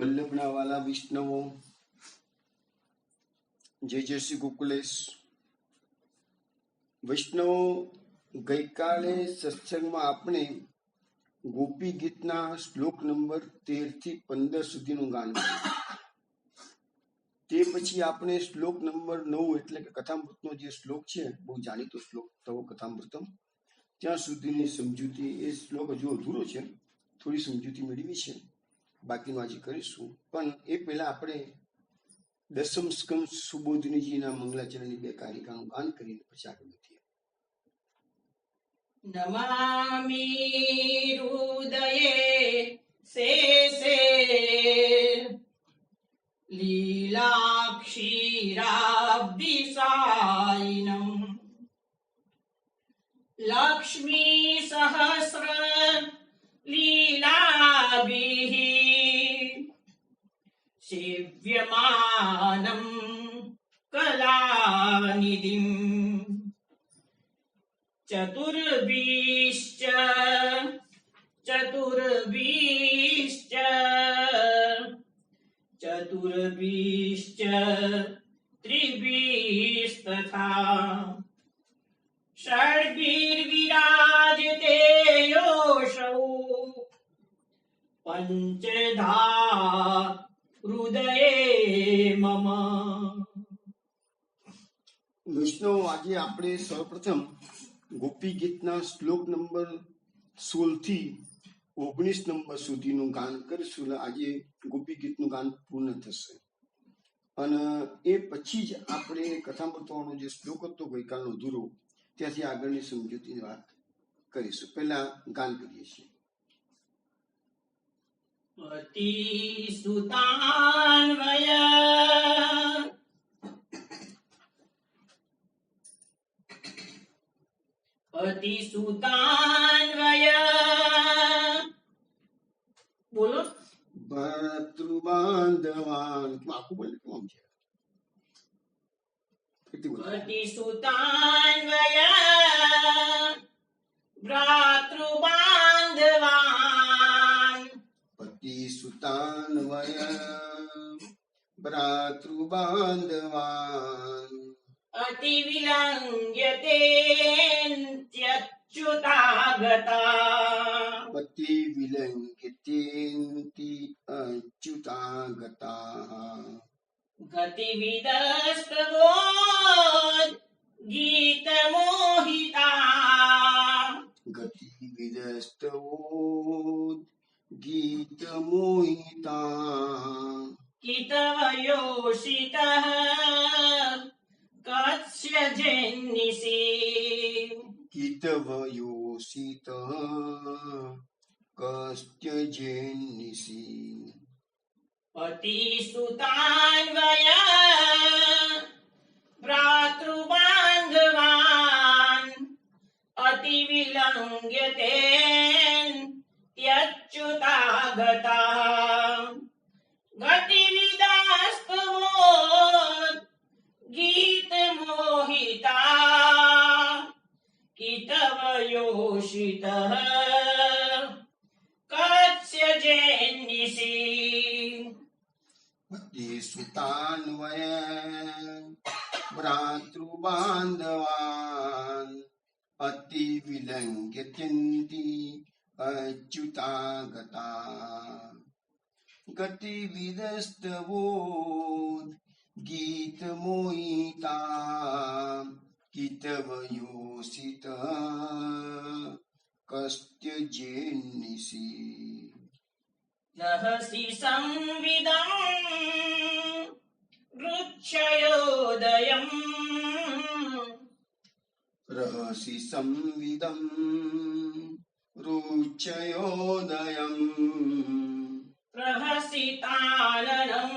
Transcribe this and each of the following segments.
વલ્લભના વાલા વિષ્ણવો, જય જય શ્રી ગોકુલેશ. વૈષ્ણવો, ગઈકાલે સત્સંગમાં આપણે ગોપી ગીતના શ્લોક નંબર 13 થી 15 સુધીનું ગાન કર્યું. તે પછી આપણે શ્લોક નંબર 9 એટલે કે કથામૃતનો જે શ્લોક છે, બહુ જાણીતો શ્લોક તવો કથામૃતમ, ત્યાં સુધીની સમજૂતી. એ શ્લોક હજુ અધૂરો છે, થોડી સમજૂતી મેળવી છે, બાકીનું આજે કરીશું. પણ એ પહેલા આપણે દસમ સ્કંદ સુબોધનીજીના મંગલાચરણની 2 કારિકાનું ગાન કરીને પછી આગળ વધીએ. નમામિ હૃદયે શેષે લીલાક્ષીરાબ્ધિસાયિનમ લક્ષ્મી સહસ્ર લીલાભિઃ સેવ્યમાનમ કલાનિધિમ ચતુર્ભીશ્ચ ત્રિભીસ્તથા ષડ્ભીર્વિરાજતે યોષૌ પંચધા હૃદયે મમ. વૈષ્ણવ, આજે આપણે સૌપ્રથમ ગોપી ગીતના શ્લોક નંબર 16 થી 19 નંબર સુધીનું ગાન કરીશું. આજે ગોપી ગીતનું ગાન પૂર્ણ થશે અને એ પછી જ આપણે કથામૃતવાનો જે શ્લોક હતો ગઈકાલનો અધૂરો, ત્યાંથી આગળની સમજૂતીની વાત કરીશું. પહેલા ગાન કરીએ છીએ. અતિસુતાન્વય બોલો. ભર્તૃબાંધવાન આખું બોલે કેમ છે? અતિસુતાન્વય ભ્રાતૃબાંધવાન પતિસુતાન્વય ભ્રાતૃબાંધવાન અતિ વિલંઘ્યતેન્ત્યચ્યુતાગતા પતિ વિલંઘ્યતેન્તિ અચ્યુતાગતા ગતિવિદસ્તવો ગીતમોહિતા ગતિવિદસ્તવો ગીતમોહિતા કિતવયોષિતઃ કસ્ય જેન્નિસી કિતવયોષિતઃ કસ્ય જેન્નિસી અતિસુતાન્વય ભ્રાતૃબાંધવાન અતિ વિલંઘ્યતેન્ત્યચ્યુતાગતા ગતિવિદાસ્તવો ગીતમોહિતા કિતવયોષિતઃ કસ્ય જેન્નિસી પતિસુતાન્વય ભ્રાતૃબાંધવાન અતિ વિલંઘ્યતેન્તિ અચ્યુતાગતા ગતિવિદસ્તવો ગીતમોહિતા કિતવયોષિતઃ કસ્ય જેન્નિસી રહસી સંવિદં રુચ્યયોદયં રહસી સંવિદં રુચ્યયોદયં પ્રહસિતાનनं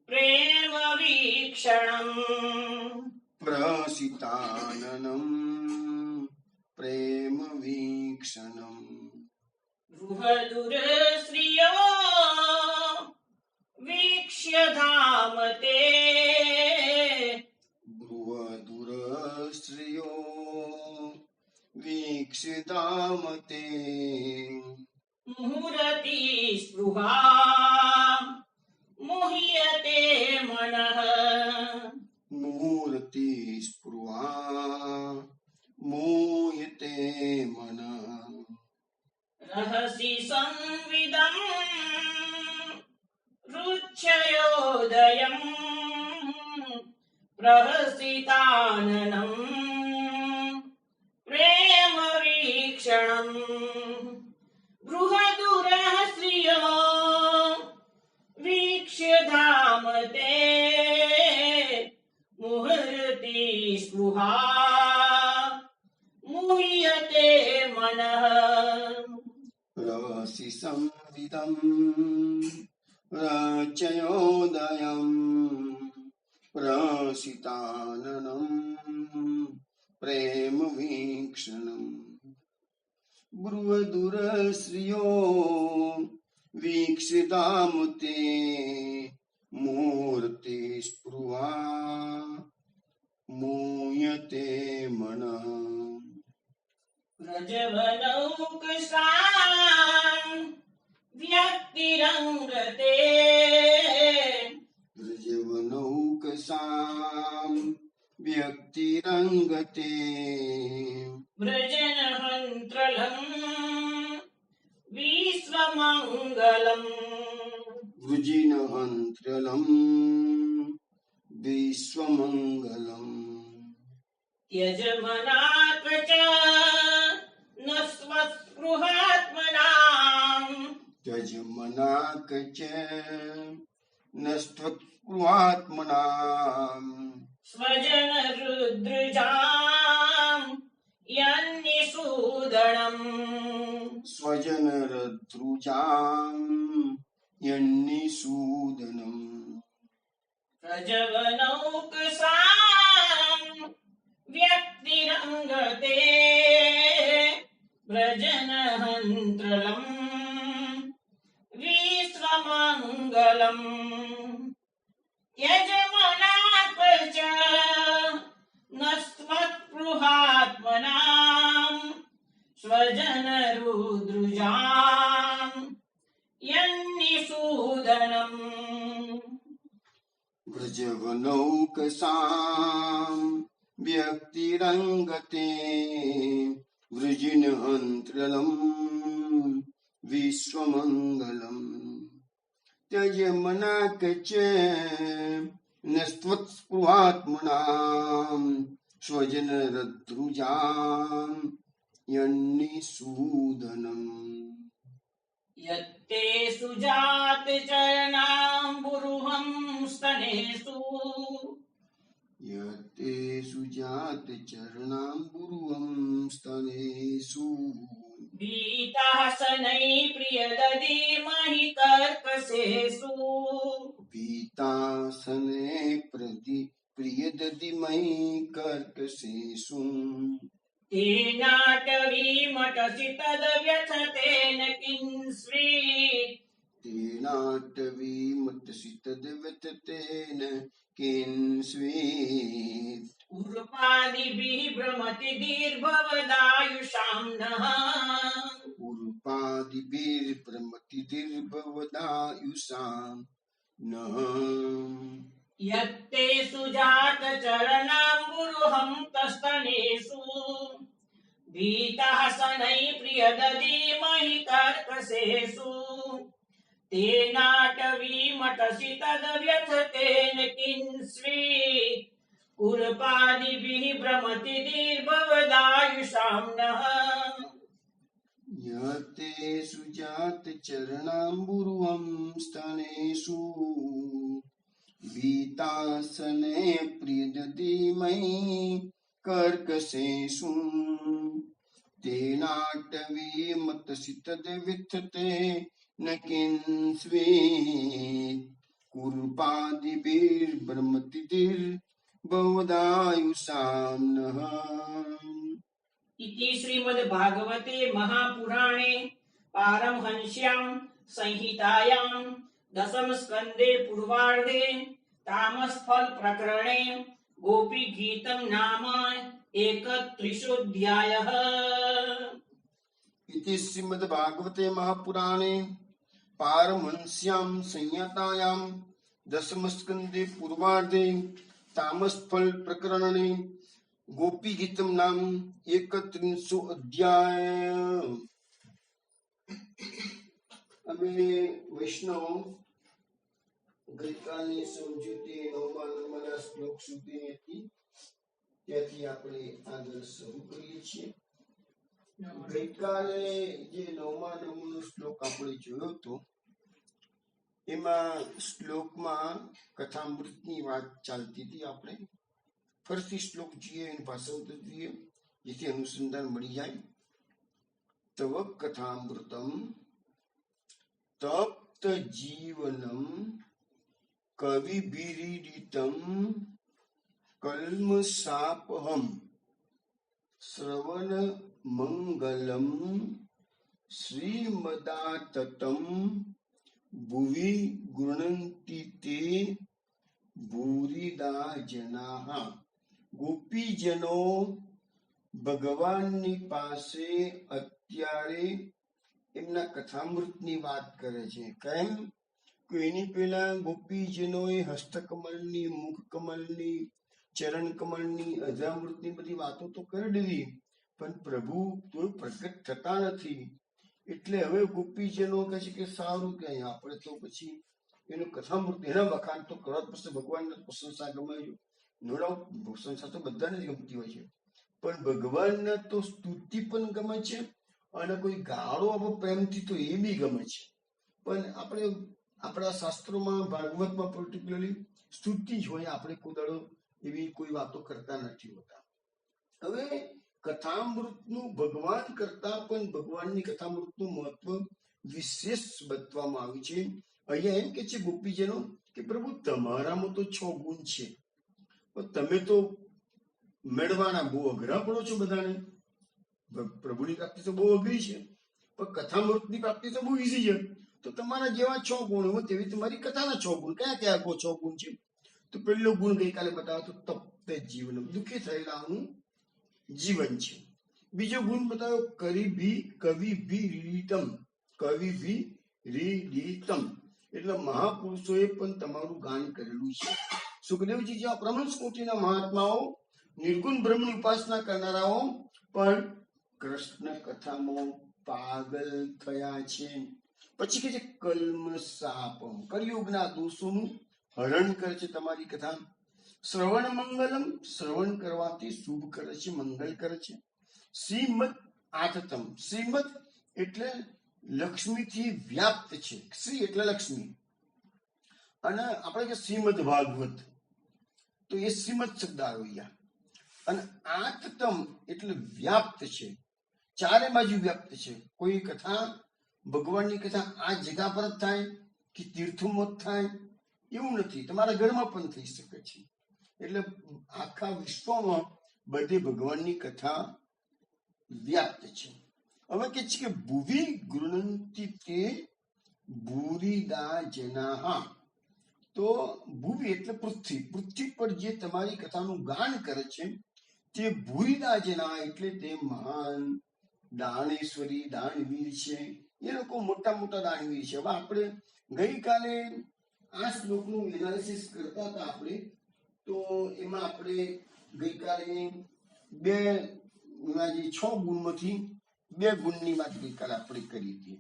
પ્રેમ વીક્ષણં પ્રહસિતાનनं પ્રેમ વીક્ષણં બૃહદુરશ્રિયો વીક્ષ્ય ધામ તે બૃહદુરશ્રિયો વીક્ષિતામ તે મુહુરતિ સ્પૃહા क्षयोदयम् प्रहसिताननम् प्रेमवीक्षणम् बृहदुरः श्रियो वीक्ष्य धाम ते मुहूर्ति स्पृहा मुह्यते मनः रसि संविदम् रचयोदयम् प्रसिताननम् प्रेमवीक्षणम् बृहदुरश्रियो वीक्षिताम ते मूर्ति स्पृहा मूयते मनः प्रजवनौकसाम् व्यक्तिरङ्गते रजवनौकसाम् व्यक्तिरङ्गते व्रजनहन्त्रलम् विश्वमङ्गलम् वृजिनहन्त्रलम् विश्वमङ्गलम् त्यजमनाक च न स्वस्पृहात्मनाम् त्यजमनाक च न स्वस्पृहात्मनाम् स्वजनरुद्रजाम् यन्निषूदनम् स्वजनरद्रुजाम् यन्निषूदनम् प्रजवनौकसाम् व्यक्तिरङ्गते व्रजनहन्त्रलम् विश्वमङ्गलम् यजमनाक च न स्वस्पृहात्मनाम् स्वजनरुद्रुजाम् यन्निषूदनम् व्रजवनौकसाम् व्यक्तिरङ्गते वृजिनहन्त्रलम् विश्वमङ्गलम् त्यजमनाक च न स्वस्पृहात्मनाम् स्वजनरद्रुजाम् यन्निषूदनम् यत्ते सुजातचरणाम्बुरुहं स्तनेषु यते सुजातचरणाम्बुरुहं स्तनेषु पीतासनै प्रियदधीमहि कर्कशेषु पीतासने प्रियदधिमहि कर्कशेषु तेनाटवीमटसि तद्व्यथतेन किंस्वित् तेनाटवीमटसि तद्व्यथतेन किंस्वित् उर्पादिभिः भ्रमति दीर्भवदायुषाम् नः उर्पादिभिर्भ्रमतिर्भवदायुषाम् नः यत्ते सुजातचरणाम्बुरुहं तस्तनेषु भीतासनै प्रियदधीमहि कर्कशेषु तेनाटवीमटसि तद्व्यथतेन किंस्वित् उर्पादिभिः भ्रमति दीर्भवदायुषाम् नः यते सुजातचरणाम्बुरुहं स्तनेषु वीतासने प्रियदधीमहि कर्कशेषु तेनाटवीमटसि तद्व्यथते न किंस्वित् कुर्पादिभिर्भ्रमतिर्भवदायुषाम् नः इति श्रीमद्भागवते महापुराणे पारमहंस्यां संहितायां दशमस्कन्धे पूर्वार्धे तामसफल प्रकरणे गोपीगीतं नाम 31 इति श्रीमद्भागवते महापुराणे पारमहंस्यां संहितायां दशमस्कन्धे पूर्वार्धे तामसफल प्रकरणे गोपीगीतं नाम 31 अध्याय। અમે વૈષ્ણવ ગઈકાલની સમજૂતી 9મા નંબરના શ્લોક સુધીની હતી, ત્યાંથી આપણે આગળ શરૂ કરીએ છીએ. ગઈકાલે જે 9મા નંબરનો શ્લોક આપણે જોયો હતો, એમાં શ્લોકમાં કથામૃતની વાત ચાલતી હતી. આપણે ફરીથી શ્લોક જોઈએ અને ભાષાંતર જોઈએ, જેથી અનુસંધાન મળી જાય. તવ કથામૃતમ તપ્ત જીવનમ કવિભીરીડિતમ કલ્મષાપહમ શ્રવણ મંગલમ શ્રીમદાતતમ ભુવિ ગૃણંતિ તે ભૂરિદા જનાઃ. ગોપીજનો ભગવાનની પાસે અત્યારે એમના કથામૃતની વાત કરે છે. કેમ કે એની પહેલા ગોપીજનોએ હસ્તકમળની, મુખકમળની, ચરણકમળની, અજામૃતની બધી વાતો તો કરી દીધી, પણ પ્રભુ કોઈ પ્રગટ થતા નથી. એટલે હવે ગોપીજનો કહે છે કે સારું, કે આપણે તો પછી એનું કથામૃત, એના વખાણ તો કરવા જ પડશે. ભગવાનને પ્રશંસા ગમે છે, નો ડાઉટ પ્રશંસા તો બધાને જ ગમતી હોય છે, પણ ભગવાનને તો સ્તુતિ પણ ગમે છે, અને કોઈ ગાળો આપો પ્રેમથી તો એ બી ગમે છે. પણ આપણે આપણા શાસ્ત્રોમાં, ભાગવતમાં પર્ટિક્યુલરલી સ્તુતિ જ હોય, આપણે કોઈ દાડો એવી કોઈ વાતો કરતા નથી હોતા. હવે કથામૃતનું ભગવાન કરતા પણ ભગવાનની કથામૃતનું મહત્વ વિશેષ બતાવવામાં આવ્યું છે. અહીંયા એમ કે છે ગોપીજનો કે પ્રભુ તમારામાં તો 6 ગુણ છે, પણ તમે તો મેળવાના બહુ અઘરા પડો છો બધાને. પ્રભુની પ્રાપ્તિ તો બહુ અઘરી છે, પણ કથામૃતની પ્રાપ્તિ તો બહુ ઈઝી છે. તો તમારા જેવા 6 ગુણ હોય તેવી તમારી કથાના 6 ગુણ. કયા કયા 6 ગુણ છે? તો પહેલો ગુણ ગઈકાલે બતાવ્યો તો તપ્ત જીવન, દુઃખી થયેલાનું જીવન છે. બીજો ગુણ બતાવ્યો કવિભીરીડિતમ, કવિભીરીડિતમ એટલે મહાપુરુષોએ પણ તમારું ગાન કરેલું છે. સુખદેવજી જેવા બ્રહ્મણ કોટીના મહાત્માઓ, નિર્ગુણ બ્રહ્મની ઉપાસના કરનારાઓ પણ કૃષ્ણ કથામાં પાગલ થયા છે. પછી કે છે કલ્મષાપમ, કળિયુગના દોષોનું હરણ કરે છે તમારી કથા. શ્રવણ મંગલમ, શ્રવણ કરવાથી શુભ કરે છે, મંગલ કરે છે. શ્રીમદ આતતમ, શ્રીમદ એટલે લક્ષ્મીથી વ્યાપ્ત છે. શ્રી એટલે લક્ષ્મી, અને આપણે કે શ્રીમદ ભાગવત, તો એ શ્રીમદ શબ્દ આવ્યો. અને આતતમ એટલે વ્યાપ્ત છે, ચારે બાજુ વ્યાપ્ત છે. કોઈ કથા, ભગવાનની કથા આ જગા પર જ થાય કે તીર્થોમાં જ થાય એવું નથી, તમારા ઘરમાં પણ થઈ શકે છે. એટલે આખા વિશ્વમાં બધે ભગવાનની કથા વ્યાપ્ત છે. હવે કે છે કે ભુવિ ગૃણંતિ તે ભૂરિદા જનાઃ. તો ભુવિ એટલે પૃથ્વી, પૃથ્વી પર જે તમારી કથાનું ગાન કરે છે તે ભૂરિદા જના એટલે તે મહાન દાનેશ્વરી, દાનવીર છે. એ લોકો મોટા મોટા દાનવીર છે. હવે આપણે ગઈકાલે આ શ્લોકનું એનાલિસિસ કરતા હતા આપણે, તો એમાં આપણે ગઈકાલે 6 ગુણમાંથી 2 ગુણની વાત ગઈકાલે આપણે કરી હતી.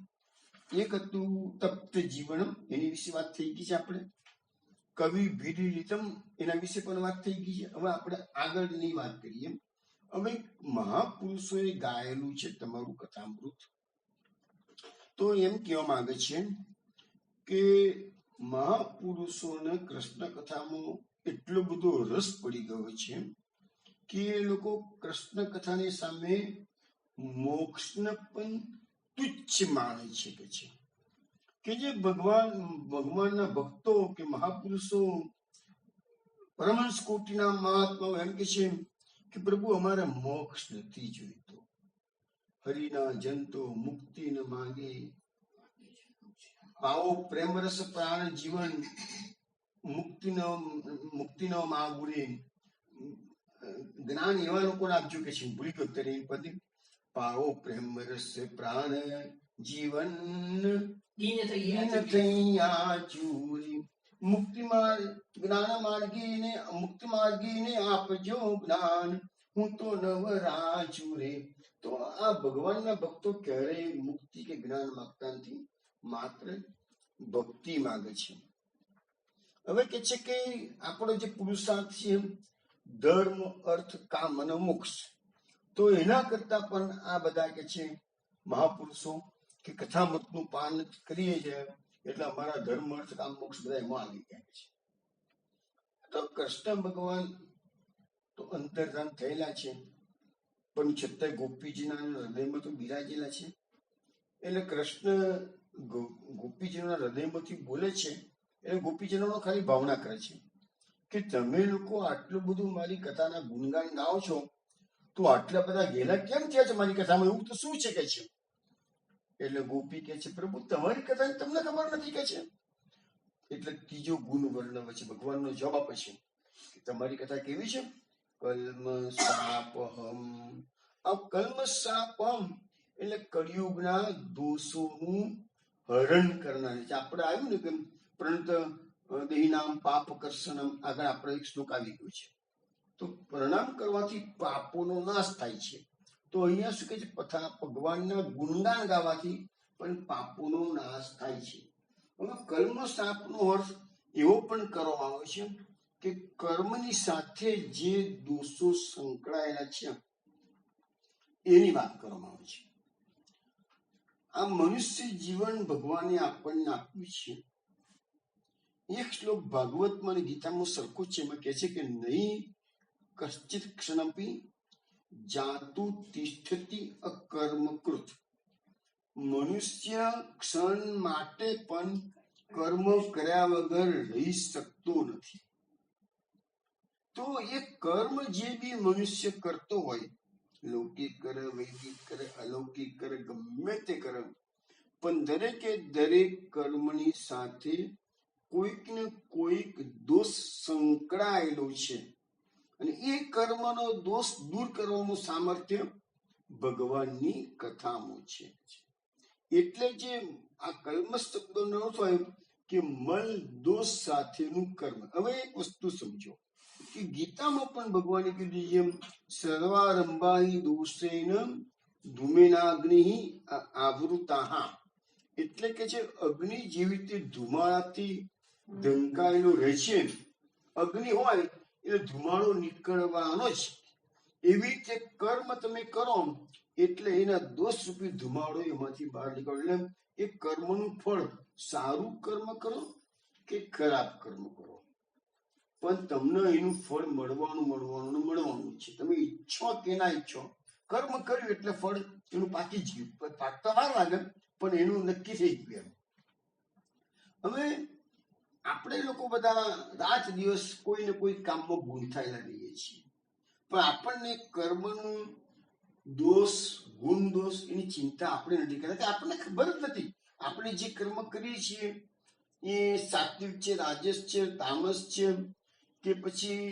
એક હતું તપ્ત જીવનમ, એની વિશે વાત થઈ ગઈ છે. આપણે કવિભીરીડિતમ એના વિશે પણ વાત થઈ ગઈ છે. હવે આપણે આગળની વાત કરીએ. હવે મહાપુરુષોએ ગાયેલું છે તમારું કથામૃત. તો એમ કહેવા માંગે છે કે મહાપુરુષોને કૃષ્ણ કથામાં એટલો બધો રસ પડી ગયો છે કે એ લોકો કૃષ્ણ કથાની સામે મોક્ષને પણ તુચ્છ માને છે. કે જે ભગવાનના ભક્તો કે મહાપુરુષો, પરમહંસ કોટીના મહાત્માઓ એમ કે છે કે પ્રભુ અમારે મોક્ષ નથી જોઈતો, હરિના જંતો મુક્તિ ન માંગે, આવો પ્રેમ રસ પ્રાણ જીવન, મુક્તિ ન માગુરે. જ્ઞાન એવા લોકોને આપજો કે છે, ભૂલી ગયો અત્યારે એ પદ, પાવો પ્રેમ રસ પ્રાણ જીવન દીન થયા ચૂરી. મુક્તિ માર્ગ, જ્ઞાન માર્ગીને, મુક્તિ માર્ગીને આપજો જ્ઞાન, હું તો નવરાજુ રે. તો આ ભગવાનના ભક્તો ક્યારેય મુક્તિ કે જ્ઞાન માંગતા નથી, માત્ર ભક્તિ માંગે છે. હવે કે છે કે આપણો જે પુરુષાર્થ છે ધર્મ, અર્થ, કામ અને મોક્ષ, તો એના કરતા પણ આ બધા કે છે મહાપુરુષો કે કથામૃતનું પાન કરીએ છીએ એટલે અમારા ધર્મ, અર્થ, કામ, મોક્ષ બધા એમાં આવી ગયા છે. તો કૃષ્ણ ભગવાન તો અંતર્ધાન થયેલા છે, પણ છતાંય ગોપીજીના હૃદયમાં તો બિરાજેલા છે. એટલે કૃષ્ણ ગોપીજીના હૃદયમાંથી બોલે છે એટલે ગોપીજનોનો ખાલી ભાવના કરે છે કે તમે લોકો આટલું બધું મારી કથાના ગુણગાન ગાઓ છો, તો આટલા બધા ઘેલા કેમ થયા છે મારી કથામાં, એવું તો શું છે કે છે? એટલે ગોપી કે છે પ્રભુ તમારી કથા તમને ખબર નથી કે છે. એટલે ત્રીજો ગુણ વર્ણવે છે, ભગવાનનો જવાબ આપે છે કે તમારી કથા કેવી છે? કલ્મષાપહમ. આ કલ્મષાપમ એટલે કળિયુગના દોષોનું હરણ કરનારી છે. આપણે આવ્યું ને કે પ્રણત દેહિનામ પાપ કર્ષણમ, આગળ આપણે એક શ્લોક આવી ગયો છે. તો પ્રણામ કરવાથી પાપોનો નાશ થાય છે. તો અહીંયા શું કહે છે, ભગવાનના ગુણગાન ગાવાથી પણ પાપોનો નાશ થાય છે. હવે કર્મશાપનો અર્થ એવો પણ કરવામાં આવે છે કે કર્મની સાથે જે દોષો સંકળાયેલા છે એની વાત કરવામાં આવે છે. આ મનુષ્ય જીવન ભગવાને આપણને આપ્યું છે. એક શ્લોક ભાગવતમાં અને ગીતામાં સરખો છે. એમાં કહે છે કે નહીં કશ્ચિત ક્ષણપી જાતુ તિષ્ઠતિ અકર્મકૃત. મનુષ્ય ક્ષણ માટે પણ કર્મ કર્યા વગર રહી શકતો નથી. તો એ કર્મ જે બી મનુષ્ય કરતો હોય, લૌકિક કરે, વૈદિક કરે, અલૌકિક કરે, ગમે તે કરે, પણ દરેકે દરેક કર્મની સાથે કોઈક ને કોઈક દોષ સંકળાયેલો છે. અને એ કર્મનો દોષ દૂર કરવાનું સામર્થ્ય ભગવાનની કથામાં છે. એટલે જે આ કલ્મષ શબ્દનો અર્થ હોય કે મલ દોષ સાથેનું કર્મ. હવે એક વસ્તુ સમજો કે ગીતામાં પણ ભગવાને કીધું જેમ સર્વારંભાહી દોષેન ધૂમેનાગ્નિ આવૃતાહા, એટલે કે જે અગ્નિ જેવી રીતે ધુમાડાથી ઢંકાયેલો રહે છે, અગ્નિ હોય એટલે ધુમાડો નીકળવાનો જ, એવી રીતે કર્મ તમે કરો એટલે એના દોષ રૂપી ધુમાડો એમાંથી બહાર નીકળો. એટલે એ કર્મનું ફળ સારું કર્મ કરો કે ખરાબ કર્મ કરો, પણ તમને એનું ફળ મળવાનું છે. તમે ઈચ્છો કે ના ઈચ્છો, કર્મ કર્યું એટલે ફળ એનું પાકી જ ગયું. પાકતા વાર લાગે પણ એનું નક્કી થઈ ગયું. હવે આપણે લોકો બધા રાત દિવસ કોઈ ને કોઈ કામમાં ગૂંથાયેલા રહીએ છીએ, પણ આપણને કર્મનું દોષ, ગુણ દોષ એની ચિંતા આપણે નથી કરતા. આપણને ખબર જ નથી આપણે જે કર્મ કરીએ છીએ એ સાત્વિક છે, રાજસ છે, તામસ છે, કે પછી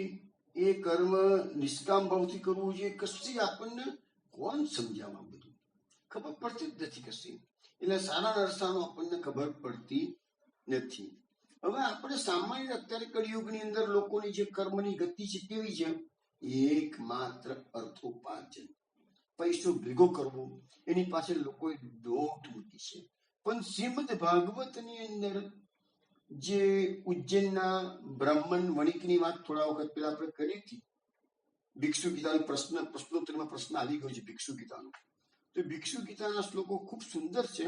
એ કર્મ નિષ્કામ ભાવથી કરવું જોઈએ, કશી આપણને કોણ સમજાવવા, બધું ખબર પડતી જ નથી કશી. એટલે સારા નરસાનો આપણને ખબર પડતી નથી. હવે આપણે સામાન્ય અત્યારે કળિયુગની અંદર લોકોની જે કર્મની ગતિ છે કેવી છે, એકમાત્ર અર્થોપાર્જન, પૈસો ભેગો કરવો, એની પાછળ લોકોએ દોટ મૂકી છે. પણ શ્રીમદ ભાગવતની અંદર જે ઉજ્જૈનના બ્રાહ્મણ વણિકની વાત થોડા વખત પહેલા આપણે કરી હતી, ભિક્ષુ ગીતાનો પ્રશ્નોત્તરમાં પ્રશ્ન આવી ગયો છે ભિક્ષુ ગીતાનો. તો ભિક્ષુ ગીતાના શ્લોકો ખૂબ સુંદર છે.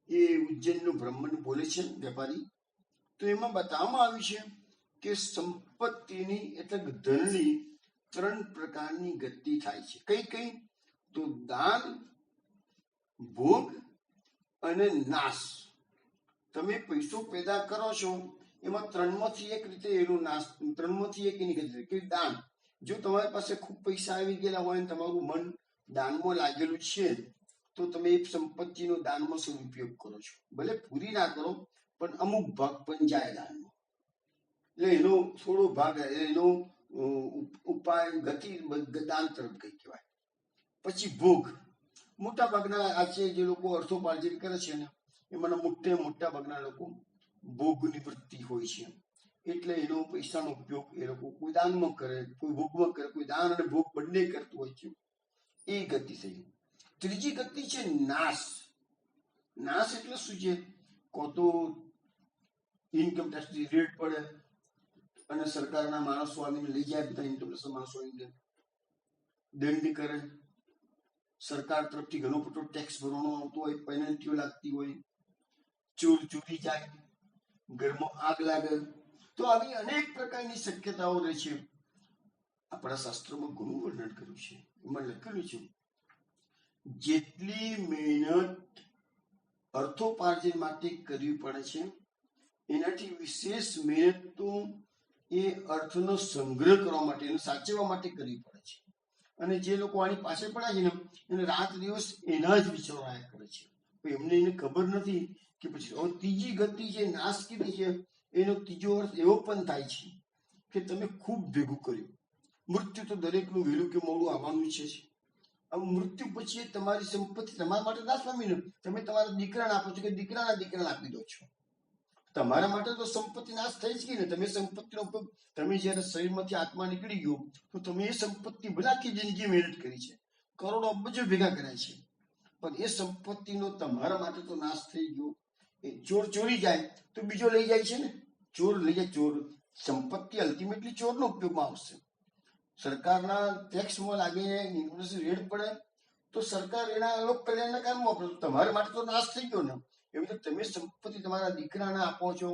એ ઉજ્જૈનનો બ્રાહ્મણ બોલે છે, વેપારી. તો એમાં બતાવવામાં આવ્યું છે કે સંપત્તિની એટલે ધનની 3 પ્રકારની ગતિ થાય છે. કઈ કઈ? તો દાન, ભોગ અને નાશ. તમે પૈસો પેદા કરો છો એમાં 3માંથી એક રીતે એનો નાશ, 3માંથી એક એની ગતિ કે દાન. જો તમારી પાસે ખૂબ પૈસા આવી ગયેલા હોય અને તમારું મન દાનમાં લાગેલું છે તો તમે એ સંપત્તિનો દાનમાં સદુપયોગ કરો છો. ભલે પૂરી ના કરો પણ અમુક ભાગ પણ જાય દાનમાં. એટલે એનો થોડો ભાગ, એનો ઉપાય ગતિ દાન તરફ કઈ કહેવાય. પછી ભોગ. મોટા ભાગના આજે જે લોકો અર્થોપાર્જન કરે છે ને એમાંના મોટા ભાગના લોકો ભોગની વૃત્તિ હોય છે. એટલે એનો પૈસાનો ઉપયોગ એ લોકો કોઈ દાનમાં કરે, કોઈ ભોગમાં કરે, કોઈ દાન અને ભોગ બંને કરતું હોય છે. એ ગતિ થઈ. ત્રીજી ગતિ છે નાશ. નાશ એટલે શું છે? કો તો ઇન્કમ ટેક્સની રેડ પડે, અને સરકારના માણસો આવીને લઈ જાય, બધા ઇન્ટરનેશનલ માણસો આવીને દંડ કરે. સરકાર તરફથી ઘણો બધો ટેક્સ ભરવાનો આવતો હોય, પેનલ્ટીઓ લાગતી હોય, ચોર ચોરી જાય, ઘરમાં આગ લાગે. તો આવી અનેક પ્રકારની શક્યતાઓ રહે છે. આપણા શાસ્ત્રોમાં ઘણું વર્ણન કર્યું છે. એમાં લખેલું છે જેટલી મહેનત અર્થોપાર્જન માટે કરવી પડે છે એનાથી વિશેષ મહેનત તો એ અર્થનો સંગ્રહ કરવા માટે, એને સાચવવા માટે કરવી પડે છે. અને જે લોકો આની પાછળ પડ્યા છે ને એને રાત દિવસ એના જ વિચારો આવ્યા કરે છે. એમને એને ખબર નથી કે પછી હવે ત્રીજી ગતિ છે, નાશ કીધી છે, એનો ત્રીજો અર્થ એવો પણ થાય છે કે તમે ખૂબ ભેગું કર્યું. મૃત્યુ તો દરેકનું વહેલું કે મોડું આવવાનું છે. મૃત્યુ પછી તમારી સંપત્તિ તમારા માટે નાશ પામી ને તમે તમારા દીકરાને આપો છો કે દીકરાના દીકરાને આપી દો છો. તમારા માટે તો સંપત્તિ નાશ થઈ જ ગઈ ને. તમે સંપત્તિનો ઉપયોગ, તમે જયારે શરીરમાંથી આત્મા નીકળી ગયો તો તમે એ સંપત્તિ ભલે આખી જિંદગી મહેનત કરી છે, કરોડો અબજો ભેગા કર્યા છે, પણ એ સંપત્તિનો તમારા માટે તો નાશ થઈ ગયો. એ ચોર ચોરી જાય તો બીજો લઈ જાય છે ને. ચોર લઈ જાય, ચોર સંપત્તિ અલ્ટિમેટલી ચોરનો ઉપયોગમાં આવશે. સરકારના ટેક્સમાં લાગે, રેડ પડે તો સરકાર એના લોક કલ્યાણના કામમાં વાપરે. તમારા માટે તો નાશ થઈ ગયો ને. એવી રીતે તમે સંપત્તિ તમારા દીકરાને આપો છો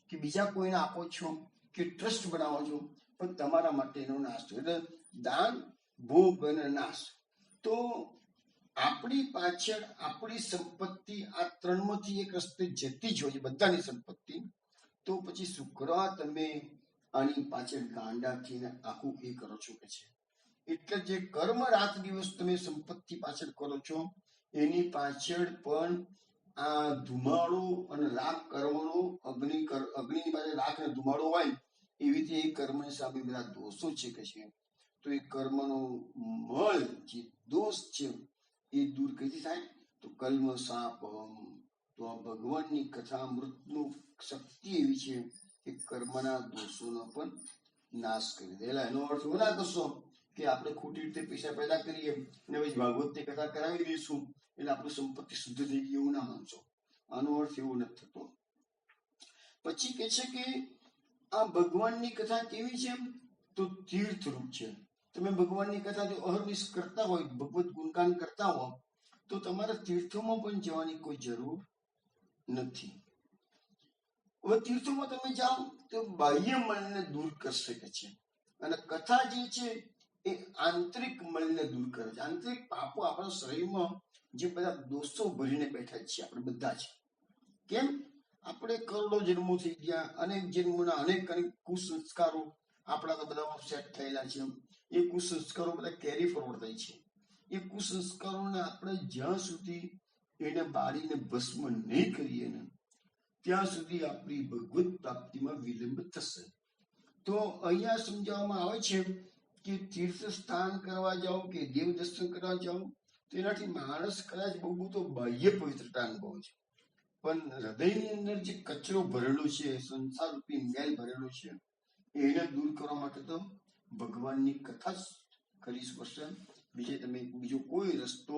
કે બીજા કોઈને આપો છો કે ટ્રસ્ટ બનાવો છો, પણ તમારા માટે એનો નાશ થયો. એટલે દાન, ભોગ અને નાશ. તો આપણી પાછળ આપણી સંપત્તિ આ ત્રણમાંથી એક રસ્તે જતી જ હોય છે, બધાની સંપત્તિ. તો પછી શુક્રવાર તમે આની પાછળ ગાંડા થઈને આખું એ કરો છો કે છે. એટલે જે કર્મ રાત દિવસ તમે સંપત્તિ પાછળ કરો છો એની પાછળ પણ આ ધુમાડો અને રાખ કરવાનો, અગ્નિની પાસે રાખ અને ધુમાડો હોય એવી રીતે એ કર્મની સામે બધા દોષો છે કે છે. તો એ કર્મનો મળ, જે દોષ છે એ દૂર કઈથી થાય? તો કલ્મ સાપમ. તો આ ભગવાનની કથા અમૃતનું શક્તિ એવી છે કે કર્મના દોષોનો પણ નાશ કરી દે. એનો અર્થ એવો ના કરશો કે આપણે ખોટી રીતે પૈસા પેદા કરીએ અને પછી ભાગવતની કથા કરાવી દઈશું એટલે આપણું સંપત્તિ શુદ્ધ થઈ ગઈ, એવું ના માનશો. આનો અર્થ એવો નથી થતો. પછી કે છે કે આ ભગવાનની કથા કેવી છે? તો તીર્થ રૂપ છે. તમે ભગવાનની કથા જો અહર્નિશ કરતા હોય, ભગવત ગુણગાન કરતા હો, તો તમારે તીર્થોમાં પણ જવાની કોઈ જરૂર નથી. હવે તીર્થોમાં તમે જાઓ તો બાહ્ય મલને દૂર કરી શકે છે, અને કથા જે છે એ આંતરિક મલને દૂર કરે છે. આંતરિક પાપો આપણા શરીરમાં જે બધા દોષો ભરીને બેઠા છીએ આપણે બધા જ. કેમ? આપણે કરોડો જન્મો થઈ ગયા, અનેક જન્મોના અનેક કુસંસ્કારો આપણા તો બધા સેટ થયેલા છે. એ કુસંસ્કારો બધા કેરી ફોરવર્ડ થાય છે. એ કુસંસ્કારોને આપણે જ્યાં સુધી એને બાળીને ભસ્મ નહીં કરીએ ને ત્યાં સુધી આપણી ભગવત પ્રાપ્તિમાં વિલંબ થશે. તો અહીંયા સમજાવવામાં આવે છે કે તીર્થ સ્થાન કરવા જાઓ કે દેવ દર્શન કરવા જાઓ તો એનાથી માણસ કદાચ બહુ તો બાહ્ય પવિત્રતા અનુભવે છે, પણ હૃદયની અંદર જે કચરો ભરેલો છે, સંસાર રૂપી મેલ ભરેલો છે, એને દૂર કરવા માટે તો ભગવાનની કથા જ કરી પડશે. બીજો કોઈ રસ્તો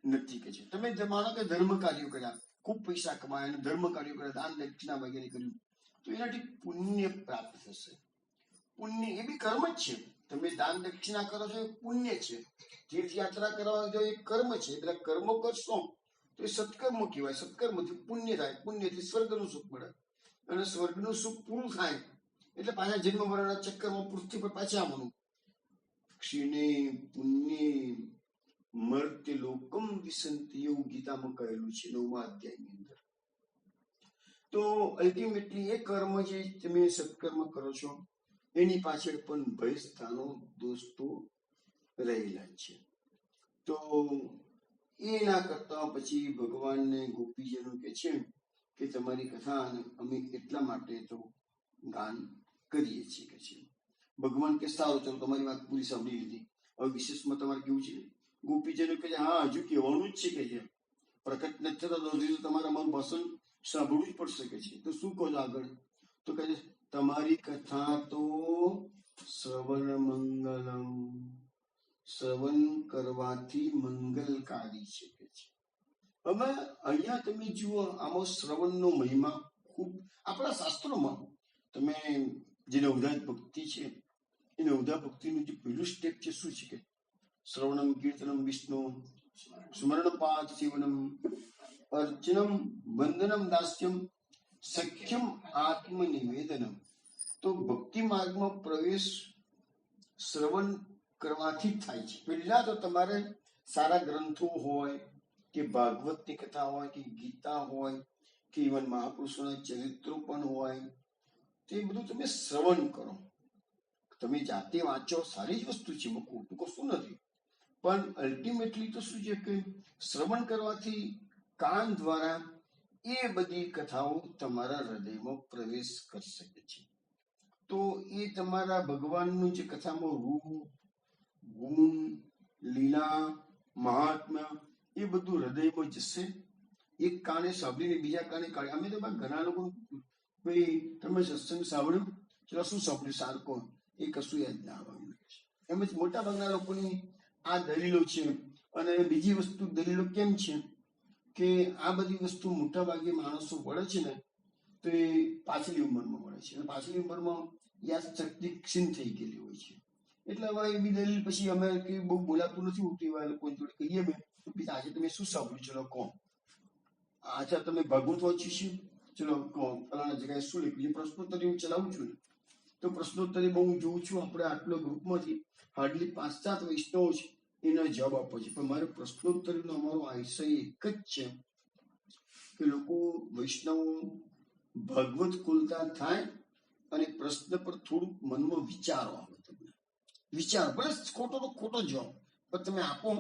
નથી કે છે. તમે માનો કે ધર્મ કાર્યો કર્યા, ખૂબ પૈસા કમાયા અને ધર્મ કાર્યો કર્યા, દાન દક્ષિણા વગેરે કર્યું, તો એનાથી પુણ્ય પ્રાપ્ત થશે. પુણ્ય એ બી કર્મ જ છે. તમે દાન દક્ષિણા કરો છો એ પુણ્ય છે. તીર્થયાત્રા કરવા જો એ કર્મ છે. બધા કર્મો કરશો તો એ સત્કર્મ કહેવાય. સત્કર્મથી પુણ્ય થાય, પુણ્યથી સ્વર્ગનું સુખ મળે, અને સ્વર્ગનું સુખ પૂરું થાય એટલે પાછા જન્મ મરણના ચક્કરમાં પૃથ્વી પર પાછા આવવાનું. ક્ષીણે પુણ્ય મર્ત્ય લોકમ વિસંતિ, એવું ગીતામાં કહેલું છે 9મા અધ્યાયની અંદર. તો અલ્ટિમેટલી એ કર્મ જે તમે સત્કર્મ કરો છો એની પાછળ પણ ભય સ્થાનો દોસ્તો રહેલા છે. તો એના કરતા પછી ભગવાનને ગોપીજનો કે છે કે તમારી કથા અમે એટલા માટે તો ગાન કરીએ છીએ કે છે. ભગવાન કે સારું, ચલો તમારી વાત પૂરી સાંભળી લીધી, હવે વિશેષમાં તમારે કેવું છે? ગોપીજનો કે હા હજુ કહેવાનું જ છે કે છે. પ્રકટ નથી થતા તો તમારે અમારું ભાષણ સાંભળવું જ પડશે કે છે. તો શું કહો છો આગળ? તો કહે છે તમારી કથા તો શ્રવણ મંગલમ, શ્રવણ કરવાથી મંગલકારી છે કે છે. હવે અહીંયા તમે જુઓ, આમાં શ્રવણનો મહિમા ખૂબ આપણા શાસ્ત્રોમાં તમે જેને ઉદાત ભક્તિ છે, એને ઉદા ભક્તિનું જે પહેલું સ્ટેપ છે શું છે કે શ્રવણમ કીર્તનમ વિષ્ણુ સ્મરણ પાઠ સેવનમ અર્ચનમ વંદનમ દાસ્યમ સખ્યમ આત્મનિવેદનમ. તો ભક્તિ માર્ગમાં પ્રવેશ શ્રવણ કરવાથી જ થાય છે. પહેલા તો તમારે સારા ગ્રંથો હોય કે ભાગવતની કથા હોય કે ગીતા હોય કે ઇવન મહાપુરુષોના ચરિત્રો પણ હોય, તે બધું તમે શ્રવણ કરો. તમે જાતે વાંચો, સારી જ વસ્તુ છે, ખોટું કશું નથી. પણ અલ્ટિમેટલી તો શું છે કે શ્રવણ કરવાથી કાન દ્વારા એ બધી કથાઓ તમારા હૃદયમાં પ્રવેશ કરી શકે છે. તો એ તમારા ભગવાનનું જે કથામાં રૂપ, ગુણ, લીલા, મહાત્મ્ય એ બધું હૃદયમાં જશે. એક કાને સાંભળીને બીજા કાને કાઢે. અમે તો ઘણા લોકો ભાઈ તમે સત્સંગ સાંભળ્યું, ચલો શું સાંભળ્યું સારકો, એ કશું યાદ ના આવવાનું. એમ જ મોટા ભાગના લોકોની આ દલીલો છે. અને બીજી વસ્તુ દલીલો કેમ છે કે આ બધી વસ્તુ મોટા ભાગે માણસો વળે છે ને તો એ પાછલી ઉંમરમાં વળે છે. અને પાછલી ઉંમરમાં યાદશક્તિ ક્ષીણ થઈ ગયેલી હોય છે. એટલે હવે એ બી દલીલ પછી અમે બહુ બોલાતું નથી હોતું એવા લોકો જોડે કહીએ મેં, આજે તમે શું સાંભળ્યું, ચલો કહો. અચ્છા તમે ભાગવત વાંચ્યું છે, ચલો કહો ફલાણા જગ્યાએ શું લખ્યું છે. પ્રશ્નોત્તરી હું ચલાવું છું ને, તો પ્રશ્નોત્તરીમાં હું જોઉં છું આપણે આટલો ગ્રુપમાંથી હાર્ડલી 5-7 વૈષ્ણવો છે, એનો જવાબ આપવો છે. પણ મારે પ્રશ્નોત્તરીનો અમારો આશય એક જ છે કે લોકો વૈષ્ણવો ભાગવત ખોલતા થાય અને પ્રશ્ન પર થોડુંક મનમાં વિચારો આવે. તમને વિચાર ભલે ખોટો તો ખોટો જવાબ પણ તમે આપો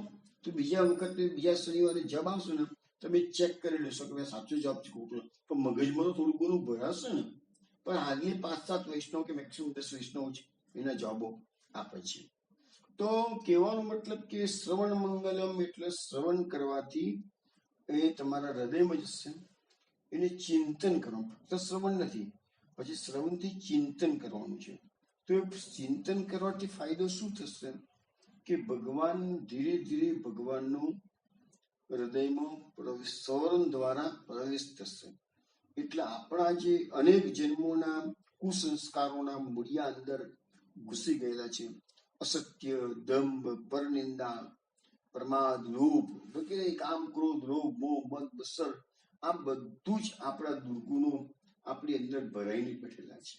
તો બીજા વખતે બીજા શનિવારે જવાબ આવશે ને તમે ચેક કરી લેશો કે સાચો જવાબ છે ખોટો. પણ મગજમાં તો થોડું ઘણું ભરાશે ને. પણ આગલી 5-7 વૈષ્ણવ કે મેક્સિમમ 10 વૈષ્ણવ છે એના જવાબો આપે છે. તો કહેવાનો મતલબ કે શ્રવણ મંગલમ એટલે શ્રવણ કરવાથી એ તમારા હૃદયમાં જશે. એને ચિંતન કરવાનું, ફક્ત શ્રવણ નથી, પછી શ્રવણથી ચિંતન કરવાનું છે. તો એ ચિંતન કરવાથી ફાયદો શું થશે કે ભગવાન ધીરે ધીરે ભગવાનનું હૃદયમાં શ્રવણ દ્વારા પ્રવેશ થશે. એટલે આપણા જે અનેક જન્મોના કુસંસ્કારોના મૂળિયા અંદર ઘૂસી ગયેલા છે, અસત્ય, દંભ, પરનિંદા, પ્રમાદ, લોભ વગેરે, કામ, ક્રોધ, લોભ, મોહ, મદ, મત્સર, આ બધું જ આપણા દુર્ગુણો આપણી અંદર ભરાઈને બેઠેલા છે.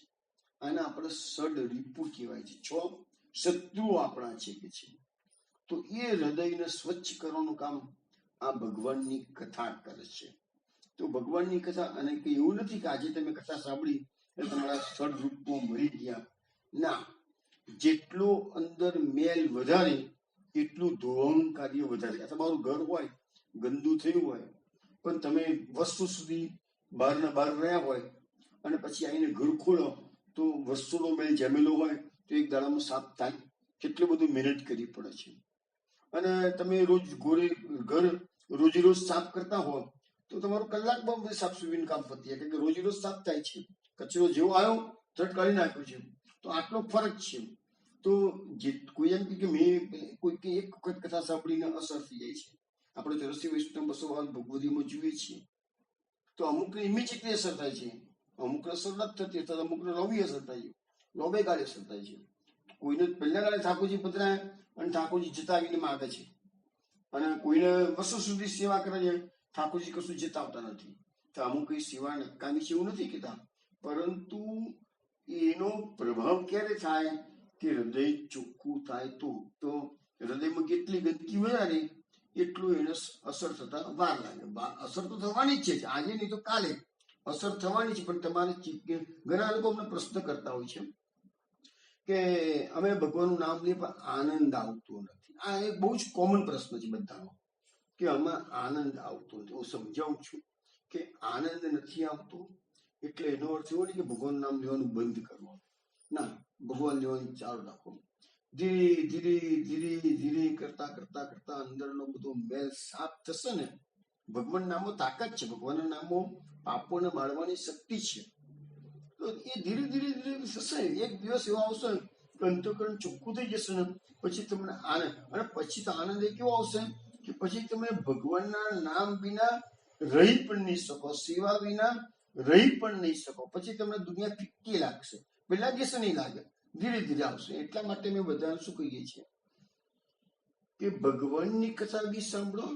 આને આપણે સડ રીપુ કહેવાય છે. 6 શત્રુઓ આપણા છે કે છે. તો એ હૃદયને સ્વચ્છ કરવાનું કામ આ ભગવાનની કથા કરે છે. તો ભગવાનની કથા, અને કઈ એવું નથી કે આજે તમે કથા સાંભળી એટલે તમારા સડ રૂપો મરી ગયા. ના, જેટલો અંદર મેલ વધારે એટલું ધોવાનું કાર્ય વધારે. તમારું ઘર હોય ગંદુ થયું હોય પણ તમે વર્ષો સુધી બહારના બહાર રહ્યા હોય અને પછી આવીને ઘર ખોલો તો વર્ષોનો મેલ જમેલો હોય તો એક દાડામાં સાફ થાય. કેટલું બધું મહેનત કરવી પડે છે. અને તમે રોજ ઘર રોજ સાફ કરતા હો તો તમારું કલાકમાં સાફ સુવીનું કામ પતી જાય, કે રોજ સાફ થાય છે. કચરો જેવો આવ્યો તરત કાઢી નાખ્યો છે. તો આટલો ફરક છે. તો જે કોઈ એમ કે મેં કોઈ એક વખત કથા સાંભળીને અસર થઈ જાય છે. આપણે તરસી વૈષ્ણવ 200 ભગવદીમાં જોઈએ છીએ તો અમુકને ઇમિડિયેટલી અસર થાય છે, અમુકને અસર નથી થતી, અથવા અમુકને લોભી અસર થાય છે, લોભે ગાળે અસર થાય છે. કોઈને પહેલા ગાળે ઠાકોરજી પધરાય અને ઠાકોરજી જતાવીને માગે છે, અને કોઈને વર્ષો સુધી સેવા કરે છે, ઠાકોરજી કશું જતાવતા નથી. તો અમુક એ સેવા નકામી છે એવું નથી કહેતા, પરંતુ એનો પ્રભાવ ક્યારે થાય કે હૃદય ચોખ્ખું થાય. તો હૃદયમાં કેટલી ગંદકી વધારે એટલું એને અસર થતા વાર લાગે. અસર તો થવાની જ છે, આજે નહીં તો કાલે અસર થવાની છે. પણ તમારે ઘણા લોકો અમને પ્રશ્ન કરતા હોય છે કે અમે ભગવાનનું નામ લઈએ પણ આનંદ આવતો નથી. આ એક બહુ જ કોમન પ્રશ્ન છે બધાનો કે આમાં આનંદ આવતો નથી. હું સમજાવું છું કે આનંદ નથી આવતો એટલે એનો અર્થ એવો નહીં કે ભગવાનનું નામ લેવાનું બંધ કરવાનું. ના, ભગવાન લેવાનું ચાલુ રાખો. ધીરે ધીરે ધીરે ધીરે કરતા કરતા કરતા અંદરનો બધો મેલ સાફ થશે ને. ભગવાન નામો તાકાત છે, ભગવાનના નામો પાપોને બાળવાની શક્તિ છે. તો એ ધીરે ધીરે ધીરે થશે. એક દિવસ એવો આવશે કે અંતઃકરણ ચોખ્ખું થઈ જશે ને પછી તમને આનંદ. અને પછી તો આનંદ એ કેવો આવશે કે પછી તમે ભગવાનના નામ વિના રહી પણ નહીં શકો, સેવા વિના રહી પણ નહીં શકો. પછી તમને દુનિયા ફિક્કી લાગશે. પેલા દિવસે નહીં લાગે, ધીરે ધીરે આવશે. એટલા માટે મેં બધાને શું કહીએ છીએ કે ભગવાનની કથા બી સાંભળો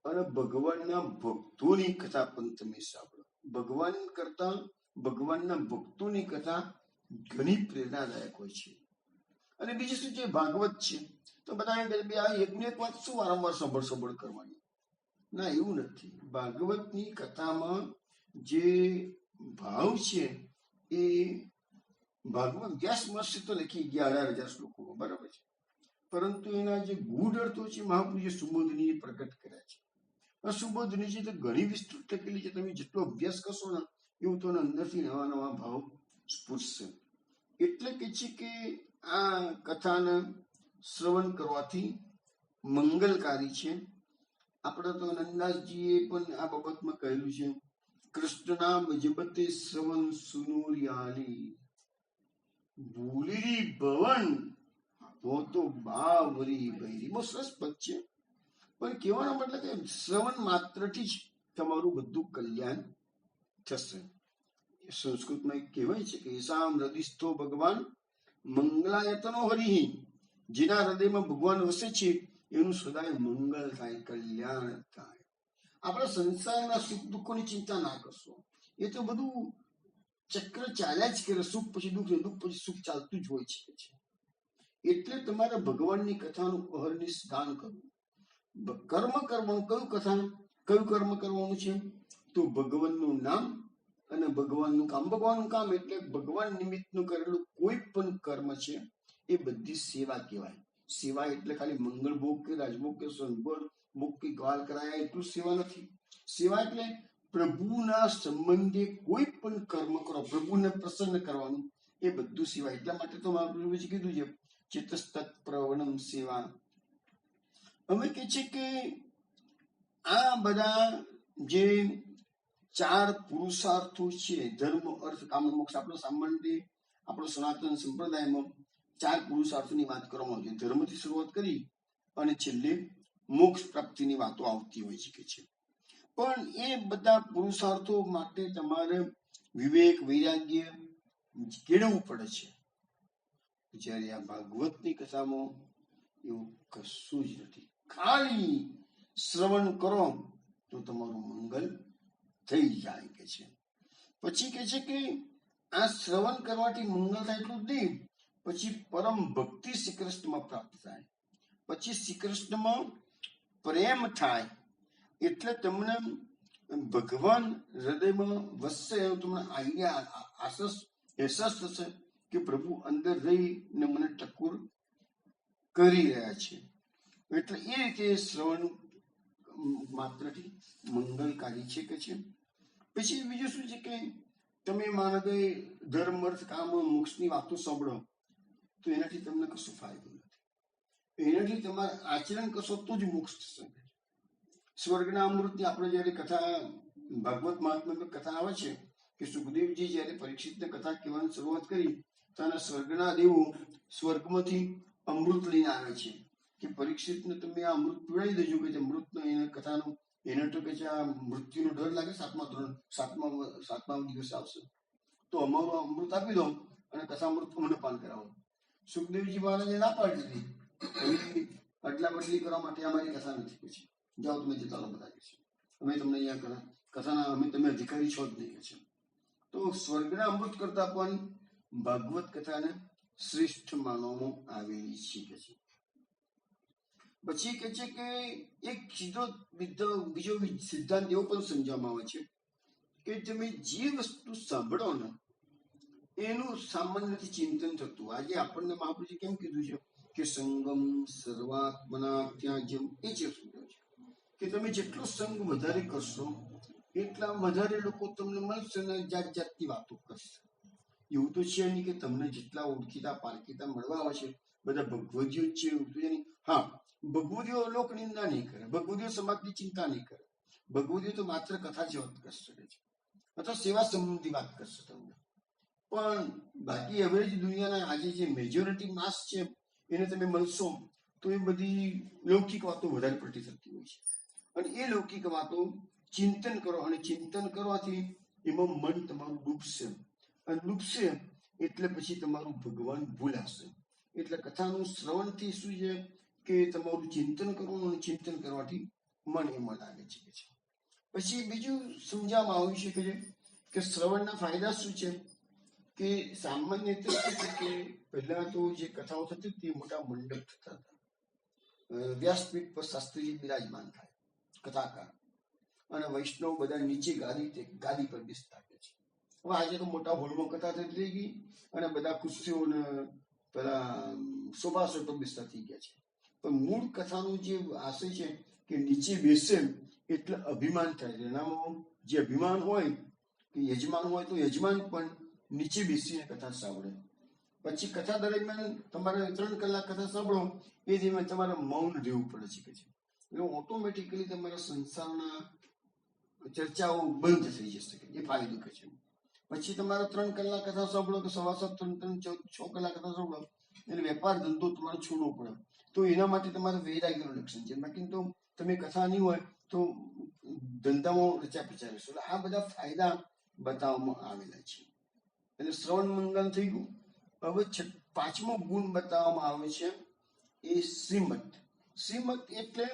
અને ભગવાનના ભક્તોની કથા પણ તમે સાંભળો. ભગવાન કરતા ભગવાનના ભક્તોની કથા ઘણી પ્રેરણાદાયક હોય છે. અને બીજું શું છે, ભાગવત છે તો બધા આ એકને એક વાત શું વારંવાર સંભળ કરવાની? ના, એવું નથી. ભાગવતની કથામાં જે ભાવ છે એ ભાગવત વ્યાસ મહર્ષિ તો લખી ગયા 18,000 શ્લોકો, બરાબર છે, પરંતુ એના જે ગૂઢ અર્થો છે મહાપુરુષે સુબોધનીએ પ્રગટ કર્યા છે. આ સુબોધની છે તો ઘણી વિસ્તૃત લખેલી છે. તમે જેટલો અભ્યાસ કરશો ને એવું તમને અંદરથી નવા નવા ભાવ સ્ફુરશે. એટલે કે છે કે આ કથાને શ્રવણ કરવાથી મંગલકારી છે. આપણે તો નંદાસજીએ પણ આ બાબતમાં કહેલું છે, કૃષ્ણના જબતે શ્રવણ સુનુરિયાલી ભૂલી ભવન તો તો બાવરી બૈરી. બહુ સરસ પદ છે. પણ કહેવાનો મતલબ કે શ્રવણ માત્રથી જ તમારું બધું કલ્યાણ થશે. સંસ્કૃતમાં એક કહેવાય છે કે યશામ હૃદયસ્થો ભગવાન મંગલાયતનો હરિ. જેના હૃદયમાં ભગવાન વસે છે એનું સદાય મંગળ થાય, કલ્યાણ થાય. આપણા સંસારના સુખ દુઃખોની ચિંતા ના કરશો. એ તો બધું ચક્ર ચાલ્યા જ કરે. સુખ પછી દુઃખ, દુઃખ પછી સુખ ચાલતું જ હોય છે. એટલે તમારે ભગવાનની કથાનું અહર્નિશ ગાન કરવું. કર્મ કરવાનું. કયું કર્મ કરવાનું છે? તો ભગવાનનું નામ અને ભગવાનનું કામ. ભગવાનનું કામ એટલે ભગવાન નિમિત્તનું કરેલું કોઈ પણ કર્મ છે એ બધી સેવા કહેવાય. સેવા એટલે ખાલી મંગળ ભોગ કે રાજભોગ કે સંભળ ભોગ કે ગાલ કરાયા એટલું સેવા નથી. સેવા એટલે પ્રભુના સંબંધે કોઈ પણ કર્મ કરો, પ્રભુને પ્રસન્ન કરવાનું, એ બધું સેવા. એટલા માટે તો મહાપ્રભુજી કીધું છે ચિત્તસ્તત પ્રવણમ સેવા. અમે કે છે કે આ બધા જે 4 પુરુષાર્થો છે, ધર્મ અર્થ કામ મોક્ષ, આપણો સામાન્ય આપણો સનાતન સંપ્રદાયમાં 4 પુરુષાર્થોની વાત કરવામાં આવે છે. ધર્મથી શરૂઆત કરી અને છેલ્લે મોક્ષ પ્રાપ્તિની વાતો આવતી હોય છે કે છે. પણ એ બધા પુરુષાર્થો માટે તમારે વિવેક વૈરાગ્ય કેળવવું પડે છે. જ્યારે આ ભાગવતની કથામાં એવું કશું જ નથી. ખાલી શ્રવણ કરો તો તમારું મંગલ થઈ જાય કે છે. પછી કે છે કે આ શ્રવણ કરવાથી મંગળ થાય એટલું જ નહીં, પછી પરમ ભક્તિ શ્રી કૃષ્ણમાં પ્રાપ્ત થાય. પછી શ્રી કૃષ્ણમાં પ્રેમ થાય એટલે તમને ભગવાન હૃદયમાં વસશે. તમને અહેસાસ થશે કે પ્રભુ અંદર રહીને મને ટકોર કરી રહ્યા છે. એટલે એ રીતે શ્રવણ માત્રથી મંગલકારી છે કે છે. પછી બીજું શું છે કે તમે માનો કે ધર્મ અર્થ કામ મોક્ષની વાતો સાંભળો તો એનાથી તમને કશું ફાયદો નથી. એનાથી તમારે આચરણ કરશો તો જ મોક્ષ થશે. સ્વર્ગના અમૃતની આપણે જયારે કથા ભાગવત મહાત્મ્યમાં કથા આવે છે કે સુખદેવજી જયારે પરીક્ષિતને કથા કહેવાની શરૂઆત કરી તો સ્વર્ગના દેવો સ્વર્ગમાંથી અમૃત લઈને આવે છે કે પરીક્ષિતને તમે આ અમૃત પીવડાવી દેજો કે અમૃતનો એને કથાનો એને તો કે આ મૃત્યુનો ડર લાગે. 7મા દિવસે આવશે તો અમારું અમૃત આપી દો અને કથામૃત અમને પાન કરાવો. સુખદેવજી મહારાજે ના પાડી દીધી. અદલા બદલી કરવા માટે અમારી કથા નથી. પછી જાઓ તમે જતા રહો બધા કે છે. અમે તમને અહીંયા કથાના અમે તમે અધિકારી છો જ નહીં કે છે. તો સ્વર્ગના અમૃત કરતા પણ ભાગવત કથાને શ્રેષ્ઠ માનવામાં આવેલી છે કે છે. પછી કે છે કે એક બીજો સિદ્ધાંત એવો પણ સમજવામાં આવે છે કે તમે જે વસ્તુ સાંભળો ને એનું સામાન્યથી ચિંતન થતું. આજે આપણને મહાપુરુષે કેમ કીધું છે કે સંગમ સર્વાત્મના ત્યાજ્યમ. એ જ સમજો છે કે તમે જેટલો સંગ વધારે કરશો એટલા વધારે લોકો તમને મળશે ને જાત જાતની વાતો કરશે. એવું તો છે નહીં કે તમને જેટલા ઓળખીતા પારખીતા મળવા આવે છે બધા ભગવદીઓ જ છે એવું તો છે નહીં. હા, ભગવદીઓ લોક નિંદા નહીં કરે, ભગવદીઓ સમાજની ચિંતા નહીં કરે. ભગવદીઓ તો માત્ર કથા જ વાત કરશે અથવા સેવા સંબંધી વાત કરશે તમને. પણ બાકી એવરેજ દુનિયાના આજે જે મેજોરિટી માસ છે એને તમે મળશો તો એ બધી લૌકિક વાતો વધારે પડતી થતી હોય છે. અને એ લૌકિક વાતો ચિંતન કરો અને ચિંતન કરવાથી એમાં મન તમારું ડૂબશે અને ડૂબશે એટલે પછી તમારું ભગવાન ભૂલાશે. એટલે કથાનું શ્રવણથી શું છે કે તમારું ચિંતન કરવાનું, અને ચિંતન કરવાથી મન એમાં લાગે છે. પછી બીજું સમજાવવામાં આવ્યું છે કે શ્રવણના ફાયદા શું છે કે સામાન્ય રીતે શું છે કે પહેલા તો જે કથાઓ થતી તે મોટા મંડપ થતા હતા. વ્યાસપીઠ પર શાસ્ત્રીજી બિરાજમાન થાય, કથાકાર, અને વૈષ્ણવ બધા નીચે ગાદી પર બેસતા છે. હવે આજે તો મોટા હોલમાં કથા થઈ ગઈ અને બધા ખુરશીઓને પેલા સોફા પર બેસતા થઈ ગયા છે. પણ મૂળ કથાનું જે આશય છે કે નીચે બેસે એટલે અભિમાન થાય. એનામાં જે અભિમાન હોય કે યજમાન હોય તો યજમાન પણ નીચે બેસીને કથા સાંભળે. પછી કથા દરમિયાન તમારે 3 કલાક કથા સાંભળો એ દરમિયાન તમારે મૌન રહેવું પડે છે. એટલે ઓટોમેટિકલી તમારા સંસારના ચર્ચાઓ બંધ થઈ જશે, એ ફાયદો કે છે. પછી તમારે 3 કલાક કથા સાંભળો કે 7.5, 3, 6 કલાક કથા સાંભળો એટલે વેપાર ધંધો તમારે છોડવો પડે. તો એના માટે તમારે વૈરાગ્યનું લક્ષણ છે. બાકી તો તમે કથા નહીં હોય તો ધંધામાં રચા પચા રહેશો. એટલે આ બધા ફાયદા બતાવવામાં આવેલા છે. એટલે શ્રવણ મંગલ થઈ ગયું. હવે 5મો ગુણ બતાવવામાં આવે છે એ શ્રીમત. શ્રીમત એટલે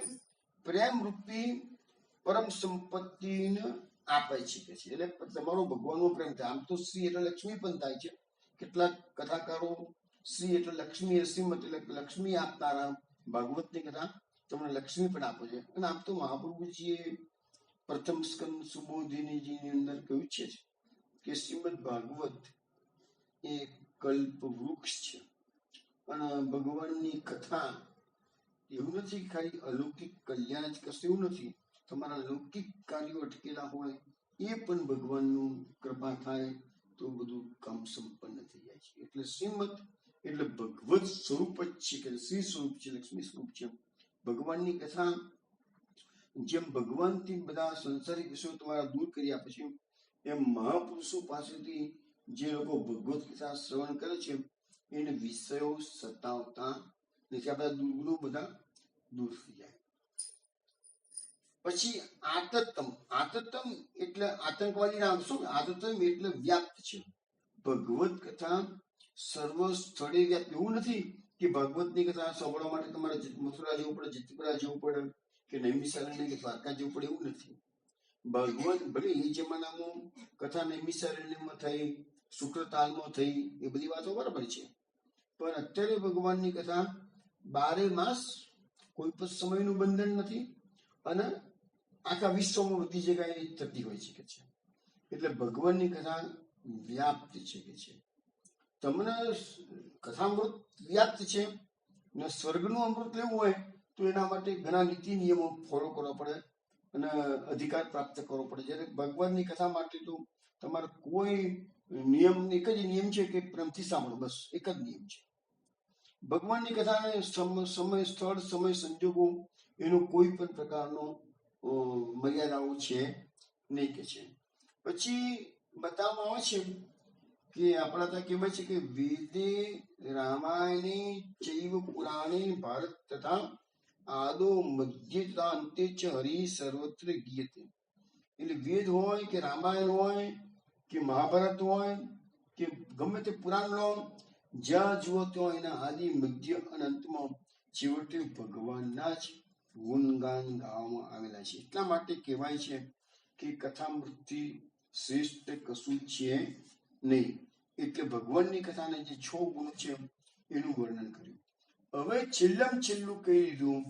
પ્રેમ રૂપી પરમ સંપત્તિને આપે છે. એટલે તમારો ભગવાનનો પ્રેમ થાય. આમ તો શ્રી એટલે લક્ષ્મી પણ થાય છે. કેટલાક કથાકારો શ્રી એટલે લક્ષ્મી, શ્રીમત એટલે લક્ષ્મી આપનારા ભાગવતની કથા તમને લક્ષ્મી પણ આપે છે. અને આમ તો મહાપ્રભુજીએ પ્રથમ સ્કંદ સુબોધિનીજીની અંદર કહ્યું છે કે શ્રીમદ ભાગવત એ કલ્પ વૃક્ષ છે. અને ભગવાનની કથા એવું નથી કે ખાલી અલૌકિક કલ્યાણ જ કરશે, એવું નથી. તમારા લૌકિક કાર્યો અટકેલા હોય એ પણ ભગવાનનું કૃપા થાય તો બધું કામ સંપન્ન થઈ જાય છે. એટલે શ્રીમદ એટલે ભગવત સ્વરૂપ જ છે, કે શ્રી સ્વરૂપ છે, લક્ષ્મી સ્વરૂપ છે. ભગવાનની કથા જેમ ભગવાનથી બધા સંસારિક વિષયો તમારા દૂર કરી આપે છે, એમ મહાપુરુષો પાસેથી જે લોકો ભગવત કથા શ્રવણ કરે છે એને વિષયો સતાવતા નથી. આ બધા દુર્ગુણો બધા દૂર થઈ જાય. પછી આતતમ એટલે આતંકવાદી નામ. શું આતતમ એટલે વ્યાપ્ત છે. ભગવત કથા સર્વ સ્થળે વ્યાપ્ત. એવું નથી કે ભગવતની કથા સાંભળવા માટે તમારે મથુરા જવું પડે, જિતપુરા જવું પડે કે નૈમિષારણ્ય કે દ્વારકા જવું પડે, એવું નથી. ભગવાન ભલે એ જમાનામાં કથા નૈમિષારણ્યમાં થઈ, શુક્રતાલમાં થઈ, એ બધી વાતો બરાબર છે. પણ અત્યારે ભગવાનની કથા 12 માસ, કોઈ પણ સમયનું બંધન નથી અને આખા વિશ્વમાં બધી જગ્યાએ થતી હોય છે. એટલે ભગવાનની કથા વ્યાપ્ત છે. તમને કથામૃત વ્યાપ્ત છે ને સ્વર્ગનું અમૃત લેવું હોય તો એના માટે ઘણા નીતિ નિયમો ફોલો કરવા પડે અને અધિકાર પ્રાપ્ત કરવો પડે. જ્યારે ભગવાનની કથા માટે તો તમારે કોઈ નિયમ, એક જ નિયમ છે કે પ્રેમથી સાંભળો, બસ એક જ નિયમ છે. ભગવાનની કથાને સમય, સ્થળ, સમય, સંજોગો એનો કોઈ પણ પ્રકારનો મર્યાદાઓ છે નહીં કે છે. પછી બતાવવામાં આવે છે કે આપણા ત્યાં કહેવાય છે કે વેદે રામાયણે ચૈવ પુરાણે ભારત તથા આદો મધ્ય તથા અંતે ચ હરિ સર્વત્ર ગીયતે. એટલે વેદ હોય કે રામાયણ હોય કે મહાભારત હોય કે ગમે તે પુરાણ લો, જ્યાં જુઓ ત્યાં એના આદિ મધ્ય અને અંતમાં છેવટે ભગવાનના જ ગુણગાન ગાવામાં આવેલા છે. એટલા માટે કહેવાય છે કે કથામૃતથી શ્રેષ્ઠ કશું છે નહીં. એટલે ભગવાનની કથાને જે 6 ગુણ છે એનું વર્ણન કર્યું. હવે છેલ્લું કહી દીધું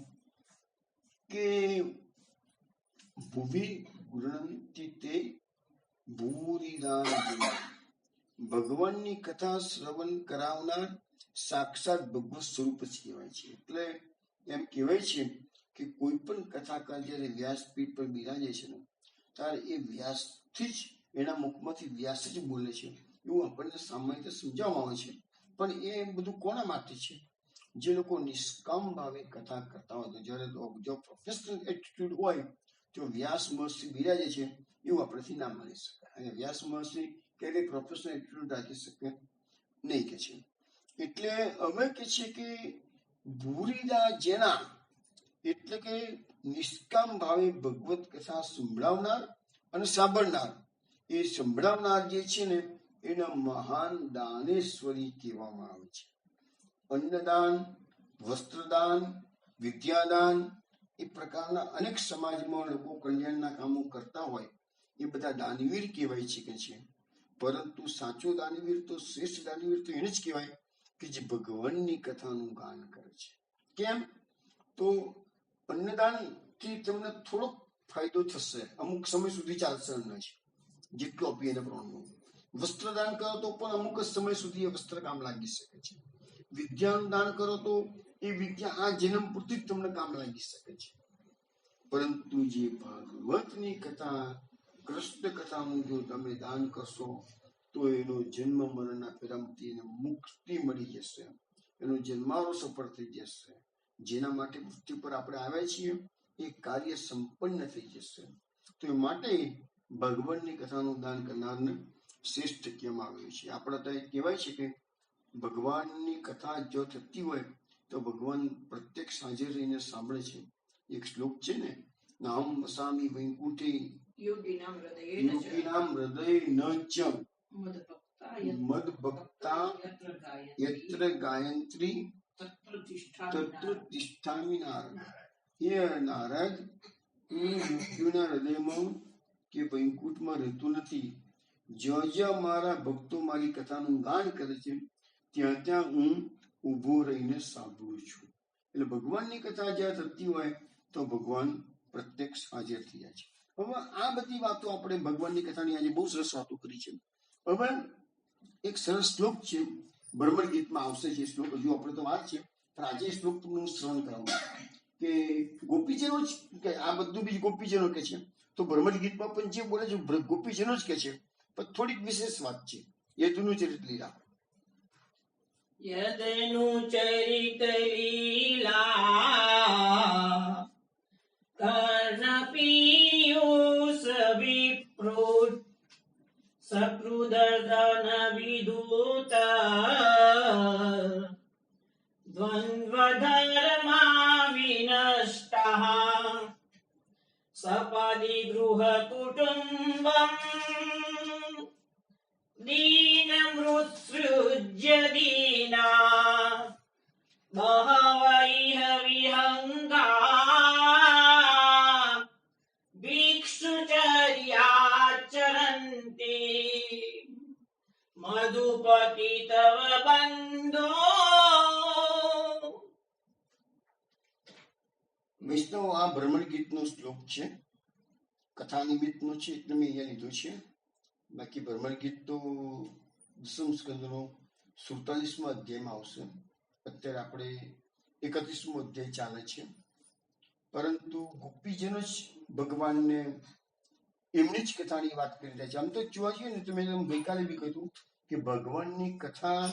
કે ભુવિ ગૃહંતિ તે ભૂરિદાન. ભગવાનની કથા શ્રવણ કરાવનાર સાક્ષાત ભગવત સ્વરૂપ જ કહેવાય છે. એટલે એમ કહેવાય છે કે કોઈ પણ કથાકાર જયારે વ્યાસપીઠ પર બિરાજે છે ને ત્યારે એ વ્યાસથી જ, એના મુખમાંથી વ્યાસ જ બોલે છે, એવું આપણને સામાન્ય સમજાવવામાં આવે છે. પણ એ બધું કોના માટે છે? જે લોકો નિષ્કામ ભાવે કથા કરતા હોય. તો જયારે જો પ્રોફેશનલ એટીટ્યુડ હોય તો વ્યાસ મહર્ષિ બિરાજે છે એવું આપણેથી ના માની શકાય. વ્યાસ મહર્ષિ ક્યારેય પ્રોફેશનલ એટીટ્યુડ રાખી શકે નહીં કે છે. એટલે અમે કે છે કે ભૂરિદા જેના, એટલે કે નિષ્કામ ભાવે ભગવત કથા સંભળાવનાર અને સાંભળનાર. એ સંભળાવનાર જે છે ને એના મહાન દાનેશ્વરી કહેવામાં આવે છે. અન્નદાન, વસ્ત્રદાન, વિદ્યાદાન એ પ્રકારના અનેક સમાજમાં લોકો કલ્યાણના કામો કરતા હોય એ બધા દાનવીર કહેવાય છે. પરંતુ સાચો દાનવીર તો શ્રેષ્ઠ દાનવીર તો એને જ કહેવાય કે જે ભગવાનની કથાનું ગાન કરે છે. કેમ? તો અન્નદાન થી તમને થોડોક ફાયદો થશે, અમુક સમય સુધી ચાલશે અન્ન છે જેટલું આપીએ એના પ્રમાણમાં. વસ્ત્રદાન કરો તો પણ અમુક જ સમય સુધી એ વસ્ત્ર કામ લાગી શકે છે. વિદ્યાનું દાન કરો તો એ વિદ્યા આ જન્મ પૂરતી જ તમને કામ લાગી શકે છે. પરંતુ જે ભાગવતની કથા, કૃષ્ણ કથાનું જો તમે દાન કરશો તો એનો જન્મ મરણના ફેરામથી એને મુક્તિ મળી જશે, એનો જન્મારો સફળ થઈ જશે. જેના માટે પૃથ્વી પર આપણે આવ્યા છીએ એ કાર્ય સંપન્ન થઈ જશે. તો એ માટે ભગવાનની કથાનું દાન કરનારને શ્રેષ્ઠ કહેવામાં આવ્યું છે. આપણા ત્યાં કહેવાય છે કે ભગવાનની કથા જો થતી હોય તો ભગવાન પ્રત્યક્ષ હાજર રહીને સાંભળે છે. એક શ્લોક છે ને, નામ વસામી વૈકુંઠે યોગીનામ હૃદયેન ચ હૃદય ન ચ મદભક્તા યત્ર ગાયંત્રી તત્ર તિષ્ઠામિ નારદ. હે નારદ, હું મૃત્યુના હૃદયમાં કે વૈકુંઠમાં રહેતો નથી. જ્યાં જ્યાં મારા ભક્તો મારી કથાનું ગાન કરે છે ત્યાં ત્યાં હું ઉભો રહીને સાંભળું છું. એટલે ભગવાનની કથા જ્યાં થતી હોય તો ભગવાન પ્રત્યક્ષ હાજર થઈ જાય છે. હવે આ બધી વાતો આપણે ભગવાનની કથાની આજે બહુ સરસ વાતો કરી છે. હવે એક સરસ શ્લોક છે, ભ્રમર ગીતમાં આવશે જે શ્લોક, હજુ આપણે તો વાર છે પણ આજે શ્લોક તમને હું શ્રવણ કરાવું કે ગોપીજનો જ કે આ બધું બી ગોપીજનો કે છે, તો ભ્રમર ગીતમાં પણ જે બોલે છે ગોપીજનો જ કે છે, પણ થોડીક વિશેષ વાત છે. યદુનું ચરિત લીલા, યદનું ચરિત લીલા કર્ણ પીયુષ વિપ્રુત સકૃદર્દન વિદૂત દ્વંદ્વ ધર્મા વિનષ્ટઃ સપદિ ગૃહ કુટુંબમ દીન મૃત્સૃજ્ય દીના બહવૈહ વિહંગા ભિક્ષુચર્યાચરન્તિ મધુપતિ તવ બંધો. વૈષ્ણવ આ ભ્રમર ગીતનો શ્લોક છે, કથા નિમિત્તનો છે એટલે મેં અહીંયા લીધો છે. બાકી ભ્રમર ગીત તો દસમ સ્કંદનો 47મો અધ્યાયમાં આવશે. અત્યારે આપણે 31મો અધ્યાય ચાલે છે. પરંતુ ગોપીજનો જ ભગવાનને એમની જ કથાની વાત કરી રહ્યા છે. આમ તો જોવા જઈએ ને તો મેં ગઈકાલે બી કહ્યું કે ભગવાનની કથા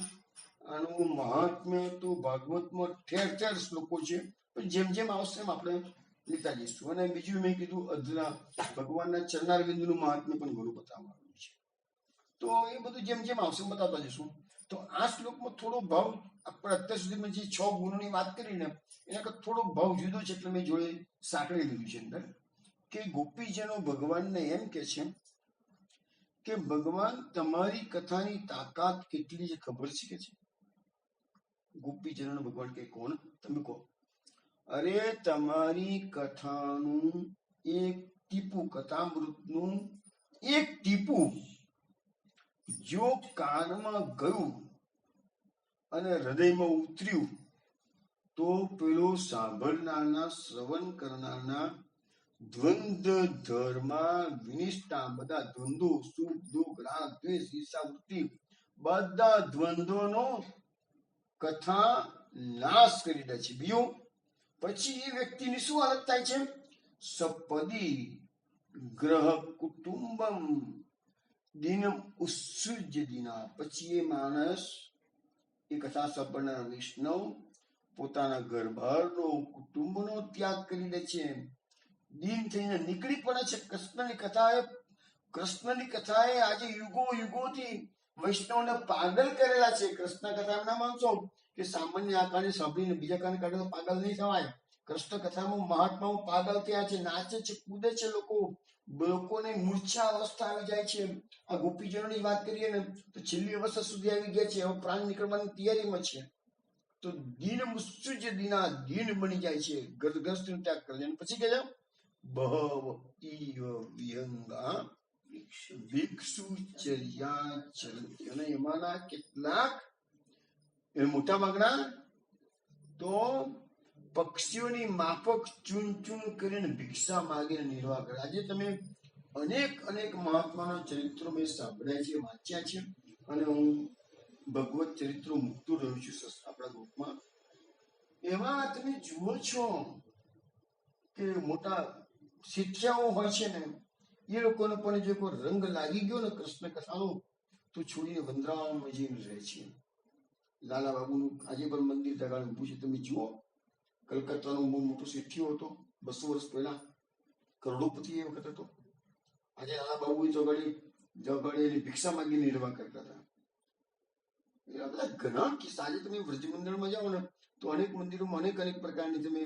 આનું મહાત્મ્ય તો ભાગવતમાં ઠેર ઠેર શ્લોકો છે, પણ જેમ જેમ આવશે એમ આપણે લેતા જઈશું. અને બીજું મેં કીધું અધના ભગવાનના ચરણાર બિંદુનું મહાત્મ્ય પણ ઘણું બતાવવામાં આવ્યું છે. તો એ બધું જેમ જેમ આવશે બતાવતા જઈશું. તો આ શ્લોકમાં થોડો ભાવ આપણે અત્યાર સુધીમાં જે 6 ગુણોની વાત કરીને એના કરતા થોડો ભાવ જુદો છે એટલે મેં જોડે સાંકળી લીધું છે અંદર કે ગોપીજનો ભગવાનને એમ કે છે કે ભગવાન તમારી કથાની તાકાત કેટલી છે ખબર છે કે છે? ગોપીજનો ભગવાન કે કોણ? તમે કહો. અરે તમારી કથાનું એક ટીપું, કથામૃતનું એક ટીપું જો કાનમાં ગયું અને હૃદયમાં ઉતર્યું તો પેલો સાંભળનારના, શ્રવણ કરનારના દ્વંદ્વ ધર્મા વિનિષ્ઠા, બધા દ્વંદ્વો, સુખ દુઃખ, રાગ દ્વેષ ઈર્ષા વૃત્તિ, બધા દ્વંદ્વોનો કથા નાશ કરી દે છે. બીજું પછી એ વ્યક્તિની શું હાલત થાય છે? સપદી ગ્રહ કુટુંબમ દિનમ ઉત્સૃજ્ય દિના. પછી એ માણસ, એ કથા સાંભળનાર વૈષ્ણવ પોતાના ઘર બહારનો, કુટુંબનો ત્યાગ કરી દે છે, દીન થઈને નીકળી પડે છે. કૃષ્ણની કથાએ આજે યુગો યુગોથી વૈષ્ણવને પાગલ કરેલા છે. કૃષ્ણ કથા એમ ના માનશો કે સામાન્ય આ કાને સાંભળીને બીજા કાને કાઢે તો પાગલ નહીં થવાય. કૃષ્ણ કથામાં મહાત્માઓ પાગલ થયા છે, નાચે છે, કૂદે છે, લોકોને મૂર્છા અવસ્થા આવી જાય છે. આ ગોપીજનોની વાત કરીએ ને તો છેલ્લી અવસ્થા સુધી આવી ગયા છે, હવે પ્રાણ નીકળવાની તૈયારીમાં છે. તો દીન મુત્સૃજ્ય દીના દીન બની જાય છે, ગર્ભસ્થ ત્યાગ કરે છે. અને પછી કહે છે બહવ ઈવ વિહંગા ભિક્ષુચર્યા ચરંતિ. અને એમાંના કેટલાક મોટા ભાગના તો પક્ષીઓની માફક ચૂન ચૂન કરીને ભિક્ષા માગીને નિર્વાહ કરે. આજે તમે અનેક મહાત્માના ચરિત્રો મેં સાંભળ્યા છે, વાંચ્યા છે, અને હું ભગવત ચરિત્રો મૂકતું રહ્યું છું આપણા ગ્રુપમાં. એમાં તમે જુઓ છો કે મોટા શિક્ષાઓ હોય છે ને, એ લોકોને પણ જો કોઈ રંગ લાગી ગયો ને કૃષ્ણ કથાનો, તો છોડીને વંદરાવનમાં જઈને રહે છે. લાલા બાબુનું આજે પણ મંદિર તગાડ ઊભું છે. તમે જુઓ, કલકત્તાનો બહુ મોટો શેઠિયો હતો 200 વર્ષ પહેલા, કરોડોપતિ એ વખત હતો. આજે લાલા બાબુ જગાડી ભિક્ષા માંગી નિર્વાહ કરતા હતા. એવા બધા ઘણા કિસ્સા. આજે તમે વ્રજ મંદિરમાં જાઓ ને તો અનેક મંદિરોમાં અનેક પ્રકારની તમે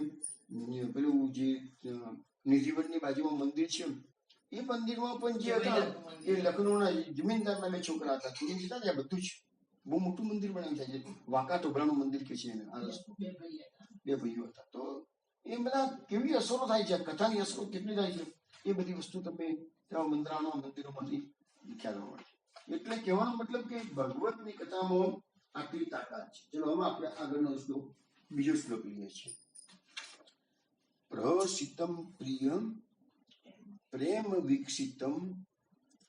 પેલું જે નિધિવનની બાજુમાં મંદિર છે, એ મંદિરમાં પણ જે હતા એ લખનૌના જમીનદારના 2 છોકરા હતા, છોડી દીધા ને. બધું જ બહુ મોટું મંદિર બનાવી થાય છે. વાંકા ટોભરાનું મંદિર કે છે એને. આ રસ્તો 2 ભાઈઓ હતા. તો એ બધા કેવી અસરો થાય છે, કથાની અસરો કેટલી થાય છે, એ બધી વસ્તુ તમે ત્યાં મંદિરોમાંથી ખ્યાલ મળે. એટલે કહેવાનો મતલબ કે ભગવતની કથામાં આટલી તાકાત છે. ચલો હવે આપણે આગળનો શ્લોક, બીજો શ્લોક લઈએ છીએ. પ્રહસિતમ પ્રિયમ પ્રેમ વિકસિતમ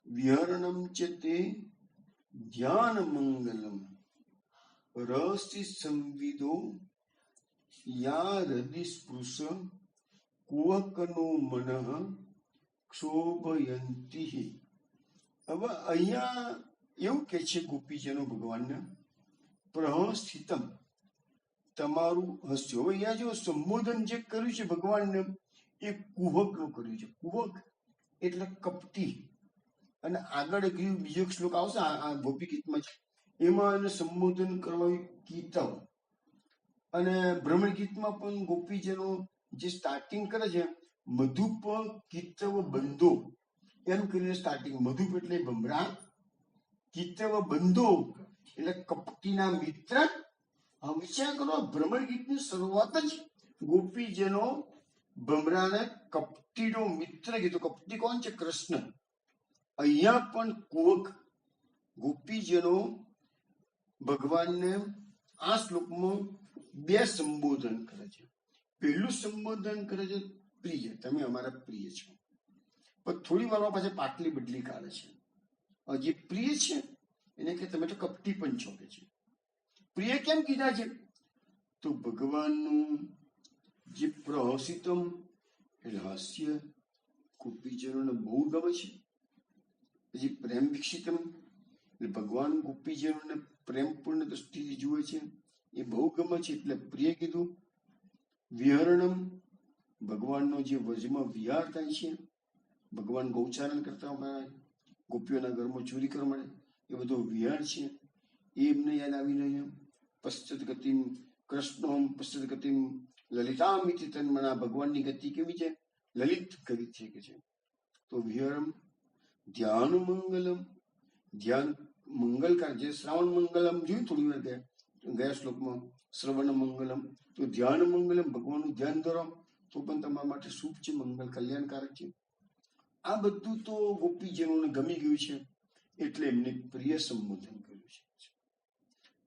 વિહરણમ ચ તે ધ્યાન મંગલમ રસી સંવિદો યા હૃદિ સ્પૃશ કુહકનો મનઃ ક્ષોભયંતિ. હવે અહીંયા એવું કે છે ગોપીજનો ભગવાનને, પ્રહસિતમ, તમારું હસ્યો. હવે અહીંયા જો સંબોધન જે કર્યું છે ભગવાનને એ કુહકનું કર્યું છે. કુહક એટલે કપટી. અને આગળ બીજો શ્લોક આવશે આ ગોપી ગીતમાં જ, એમાં એને સંબોધન કરવા કીતવ. અને ભ્રમણ ગીતમાં પણ ગોપીજનો જે સ્ટાર્ટિંગ કરે છે, મધુપ કીતવ બંધો એમ કરીને સ્ટાર્ટિંગ. મધુપ એટલે ભમરા, કીતવ બંધો એટલે કપટીના મિત્ર. વિચાર કરો, ભ્રમણ ગીતની શરૂઆત જ ગોપીજનો ભમરાને કપટીનો મિત્ર કીધું. કપટી કોણ છે? કૃષ્ણ. અહીંયા પણ કુહક ગોપીજનો ભગવાનને આ શ્લોકમાં 2 સંબોધન કરે છે. પહેલું સંબોધન કરે છે પ્રિય, તમે અમારા પ્રિય છો. પણ થોડી વારમાં પાછા પાટલી બદલી કાઢે છે. જે પ્રિય છે એને કે તમે તો કપટી પણ છો કે છે. પ્રિય કેમ કીધા છે? તો ભગવાનનું જે પ્રહસિતમ એટલે હાસ્ય ગોપીજનોને બહુ ગમે છે. પછી પ્રેમ વિકસિતમ એટલે ભગવાન ગોપીજનોને પ્રેમપૂર્ણ દ્રષ્ટિથી જુએ છે, એ બહુ ગમે છે એટલે પ્રિય કીધું. વિહરણમ, ભગવાનનો જે વજમાં વિહાર થાય છે, ભગવાન ગૌચારણ કરતા હોય, ગોપીઓના ઘરમાં ચોરી કરવા મળે, એ બધો વિહાર છે, એ એમને યાદ આવી રહ્યો. પશ્ચત ગતિમ કૃષ્ણોમ પશ્ચત ગતિમ લલિતામિતિ તન્મના. ભગવાનની ગતિ કેવી છે? લલિત ગતિ છે કે છે. તો વિહરમ ધ્યાન મંગલમ, ધ્યાન મંગલકાર, જે શ્રાવણ મંગલમ જોયું થોડી વાર ગયા શ્લોકમાં, શ્રવણ મંગલમ. તો ધ્યાન મંગલમ, ભગવાનનું ધ્યાન ધરો તો પણ તમારા માટે શુભ છે, મંગલ કલ્યાણકારક છે. આ બધું તો ગોપીજનોને ગમી ગયું છે એટલે એમને પ્રિય સંબોધન કર્યું છે.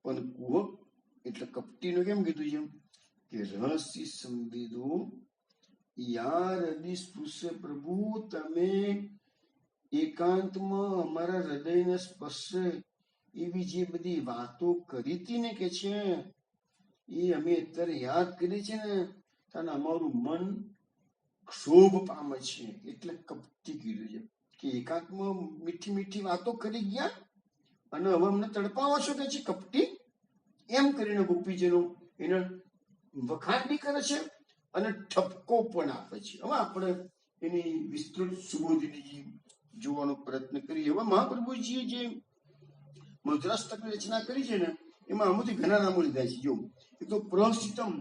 પણ કુહક એટલે કપટીનું કેમ કીધું છે કે રહસ્ય સંવેદો યાર હૃદય સ્પૃશ્ય. પ્રભુ તમે એકાંતમાં અમારા હૃદયને સ્પર્શે એવી જે બધી વાતો કરી હતી ને કે છે, એ અમે અત્યારે યાદ કરી છે ને, ત્યારે અમારું મન ક્ષોભ પામે છે. એટલે કપટી કીધું છે કે એકાંતમાં મીઠી મીઠી વાતો કરી ગયા અને હવે અમને તડપાવો છો કે છે કપટી. એમ કરીને ગોપીજનો એને વખાણ બી કરે છે અને ઠપકો પણ આપે છે. હવે આપણે એની વિસ્તૃત સુબોધિની જોવાનો પ્રયત્ન કરીએ. હવે મહાપ્રભુજીએ જે મધુરાષ્ટકની રચના કરી છે ને, એમાં આમાંથી ઘણા નામો લીધા છે. જો એક તો પ્રહસિતમ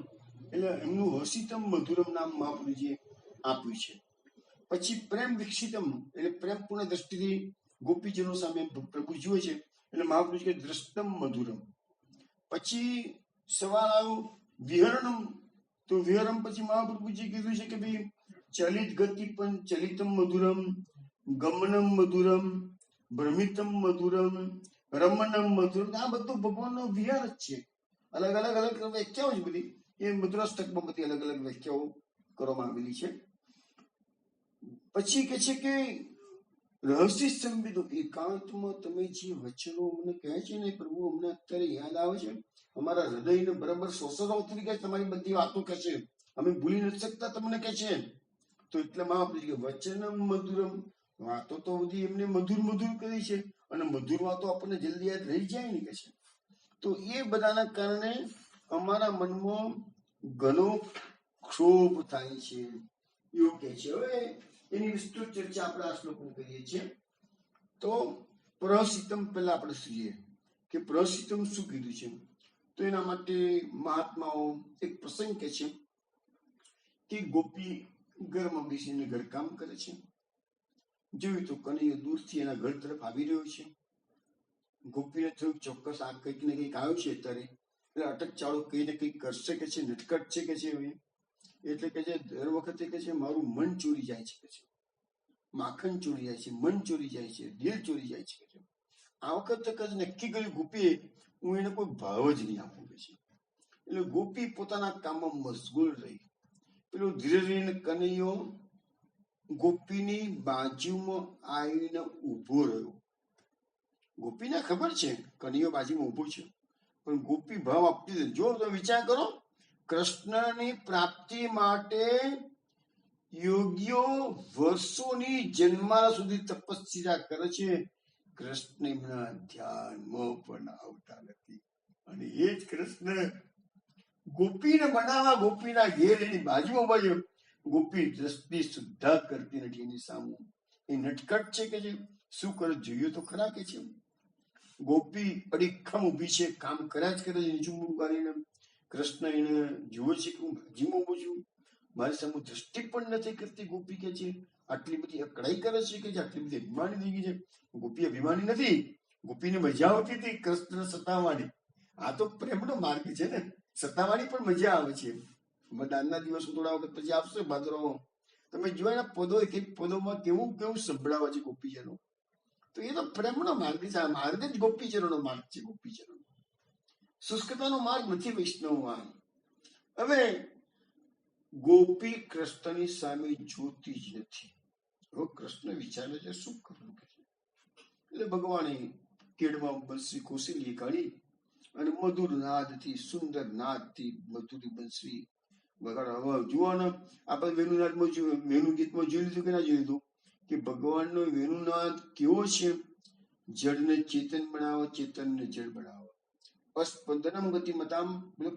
એટલે એમનું હસીતમ મધુરમ નામ મહાપ્રભુજીએ આપ્યું છે. પછી પ્રેમ વિકસિતમ એટલે પ્રેમપૂર્ણ દ્રષ્ટિથી ગોપીજનો સામે પ્રભુ જુએ છે એટલે મહાપ્રભુ કે દ્રષ્ટમ મધુરમ. પછી સવાલ આવ્યો વિહરણમ. તો વિહરમ પછી મહાપ્રભુજી કીધું છે કે ભાઈ ચલિત ગતિ પણ ચલિતમ મધુરમ, ગમનમ મધુરમ, ભ્રમિતમ મધુરમ, રમનમ મધુરમ. આ બધું ભગવાનનો વિહાર જ છે. અલગ અલગ વ્યાખ્યાઓ છે બધી. એ મધુરાષ્ટકમાં બધી અલગ અલગ વ્યાખ્યાઓ કરવામાં આવેલી છે. પછી કે છે કે રહસ્ય સંબંધો એકાંતમાં તમે જે વચનો અમને કહે છે ને પ્રભુ અમને અત્યારે યાદ આવે છે. અમારા હૃદયને બરાબર શોષણો ઉતરી ગયા. તમારી બધી વાતો કહે છે, અમે ભૂલી નથી શકતા તમને કહે છે. તો એટલે મહાપ્રભુ વચનમ મધુરમ, વાતો તો બધી એમને મધુર મધુર કરી છે અને મધુર વાતો આપણને જલ્દી યાદ રહી જાય ને કે છે. તો એ બધાના કારણે અમારા મનમાં ઘણો ક્ષોભ થાય છે એવું કે છે. હવે એની વિસ્તૃત ચર્ચા આપણે આ શ્લોકમાં કરીએ છીએ. તો પ્રહસિતમ પહેલા આપણે જોઈએ કે પ્રહસિતમ શું કીધું છે. તો એના માટે મહાત્માઓ એક પ્રસંગ કે છે કે ગોપી ઘરમાં બેસીને ઘરકામ કરે છે. જોયું તો કનૈયો દૂરથી એના ઘર તરફ આવી રહ્યો છે. ગોપીને થયું ચોક્કસ આ કંઈક ને કંઈક આવ્યું છે અત્યારે, એટલે અટક ચાળો કઈ ને કંઈક કરશે કે છે, નટકટ છે કે છે. એટલે કે છે દર વખતે કે છે મારું મન ચોરી જાય છે કે છે, માખણ ચોરી જાય છે, મન ચોરી જાય છે, દિલ ચોરી જાય છે કે છે. આ વખતે કદાચ નક્કી કર્યું ગોપીએ હું એને કોઈ ભાવ જ નહીં આપું કે છે. એટલે ગોપી પોતાના કામમાં મશગુલ રહી. પેલો ધીરે ધીરે કનૈયો ગોપીની બાજુમાં આવીને ઉભો રહ્યો. ગોપીને ખબર છે કનૈયો બાજુમાં ઉભો છે, પણ ગોપી ભાવ આપતી નથી. જો તો વિચાર કરો, કૃષ્ણની પ્રાપ્તિ માટે યોગીઓ વર્ષોની જન્મારા સુધી તપસ્યા કરે છે. કૃષ્ણ એમના ધ્યાનમાં પણ આવતા નથી. અને એ જ કૃષ્ણ ગોપીને બનાવવા ગોપીના ઘેર એની બાજુમાં બાજુ ગોપી દ્રષ્ટિ સુદ્ધા કરતી નથી એની સામે. એ નટકટ છે કે જે શું કરે જોઈએ તો ખરા કે છે. ગોપી અડીખમ ઉભી છે, કામ કર્યા જ કરે છે નીચું કરીને. કૃષ્ણ એને જુએ છે કે હું બાજુમાં ઉભો છું, મારી સામે દ્રષ્ટિ પણ નથી કરતી. ગોપી કે છે આટલી બધી અકળાઈ કરે છે કે આટલી બધી અભિમાની થઈ ગઈ છે. ગોપી અભિમાની નથી, ગોપીને મજા આવતી હતી કૃષ્ણ સતાવવાની. આ તો પ્રેમનો માર્ગ છે ને, સતાવવાની પણ મજા આવે છે. દાનના દિવસો થોડા વખત પછી આપશે ભાદરવામાં, તમે જોયા પદો એક એક પદોમાં કેવું કેવું સંભળાવે છે ગોપીજનો. તો એ તો પ્રેમનો માર્ગ છે. આ માર્ગ જ ગોપીજનોનો માર્ગ છે. ગોપીજનો શુષ્કતાનો માર્ગ નથી વૈષ્ણવમાં. હવે ગોપી કૃષ્ણની સામે જોતી જ નથી. હવે કૃષ્ણ વિચારે છે શું કરવું કે છે. એટલે ભગવાને કેડમાં બંસરી કોસેલી કાઢી અને મધુર નાદથી, સુંદર નાદથી મધુર બંસરી વગાડો. હવે જુઓ ને આપણે વેણુનાદમાં વેણુ ગીતમાં જોઈ લીધું કે ના જોઈ લીધું કે ભગવાનનો વેણુનાદ કેવો છે. જળને ચેતન બનાવો, ચેતનને જળ બનાવો. સ્પંદનમ ગતિ મતામ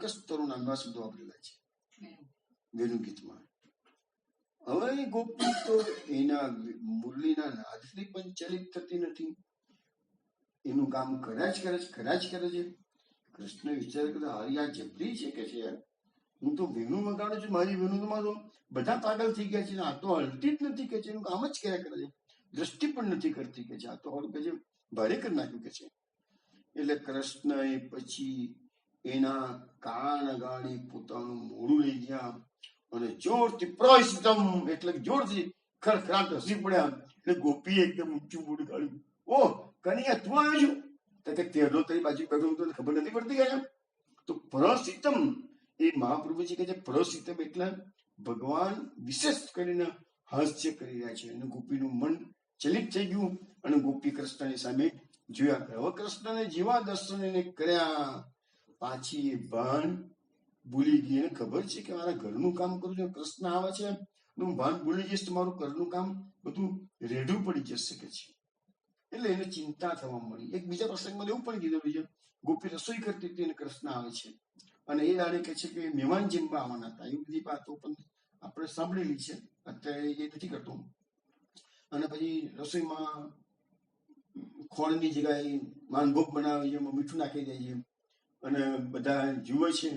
કસ્તરો નામના શબ્દો વાપરેલા છે વેણુ ગીતમાં. હવે ગોપી તો એના મુરલીના નાદથી પણ ચલિત થતી નથી. એનું કામ કર્યા જ કરે છે. કૃષ્ણ વિચાર કરે હારી આ જબરી છે કે છે યાર, હું તો વેણુ વગાડું છું, મારી વેણુમાં તો બધા પાગલ થઈ ગયા છે. આ તો હલતી જ નથી કે છે, એનું કામ જ કર્યા કરે છે, દ્રષ્ટિ પણ નથી કરતી કે છે. આ તો હારું કે છે ભારે કરી નાખ્યું કે છે. એટલે કૃષ્ણએ પછી એના કાન ગાડી પોતાનું મોડું લઈ ગયા અને જોરથી પ્રહસિતમ એટલે જોરથી ખડખડાટ હસી પડ્યા. એટલે ગોપીએ એકદમ ઊંચું મોઢું કાઢ્યું. ઓ કનૈયા તું આવ્યો છું? તો કે તેરનો તારી બાજુ બેઠો તો ખબર નથી પડતી કે. તો પ્રહસિતમ એ મહાપ્રભુજી કહે છે પ્રહસિતમ એટલે ભગવાન વિશેષ કરીને હાસ્ય કરી રહ્યા છે. અને ગોપીનું મન ચલિત થઈ ગયું અને ગોપી કૃષ્ણની સામે જોયા કરે. હવે કૃષ્ણને જેવા દર્શન એને કર્યા પાછી એ ભાન ભૂલી ગઈ. એને ખબર છે કે મારા ઘરનું કામ કરું છું, કૃષ્ણ આવે છે, હું ભાન ભૂલી જઈશ તો મારું ઘરનું કામ બધું રેઢું પડી જશે કે છે. એટલે એને ચિંતા થવા મળી. એક બીજા પ્રસંગમાં એવું પણ કીધું છે ગોપી રસોઈ કરતી હતી અને કૃષ્ણ આવે છે અને એ દાડે કહે છે કે મહેમાન જમવા આવવાના હતા. એવી બધી વાતો પણ આપણે સાંભળેલી છે, અત્યારે એ નથી કરતો. અને પછી રસોઈમાં ખોળની જગ્યાએ માનભોગ બનાવે છે, એમાં મીઠું નાખી દે છે અને બધા જુએ છે.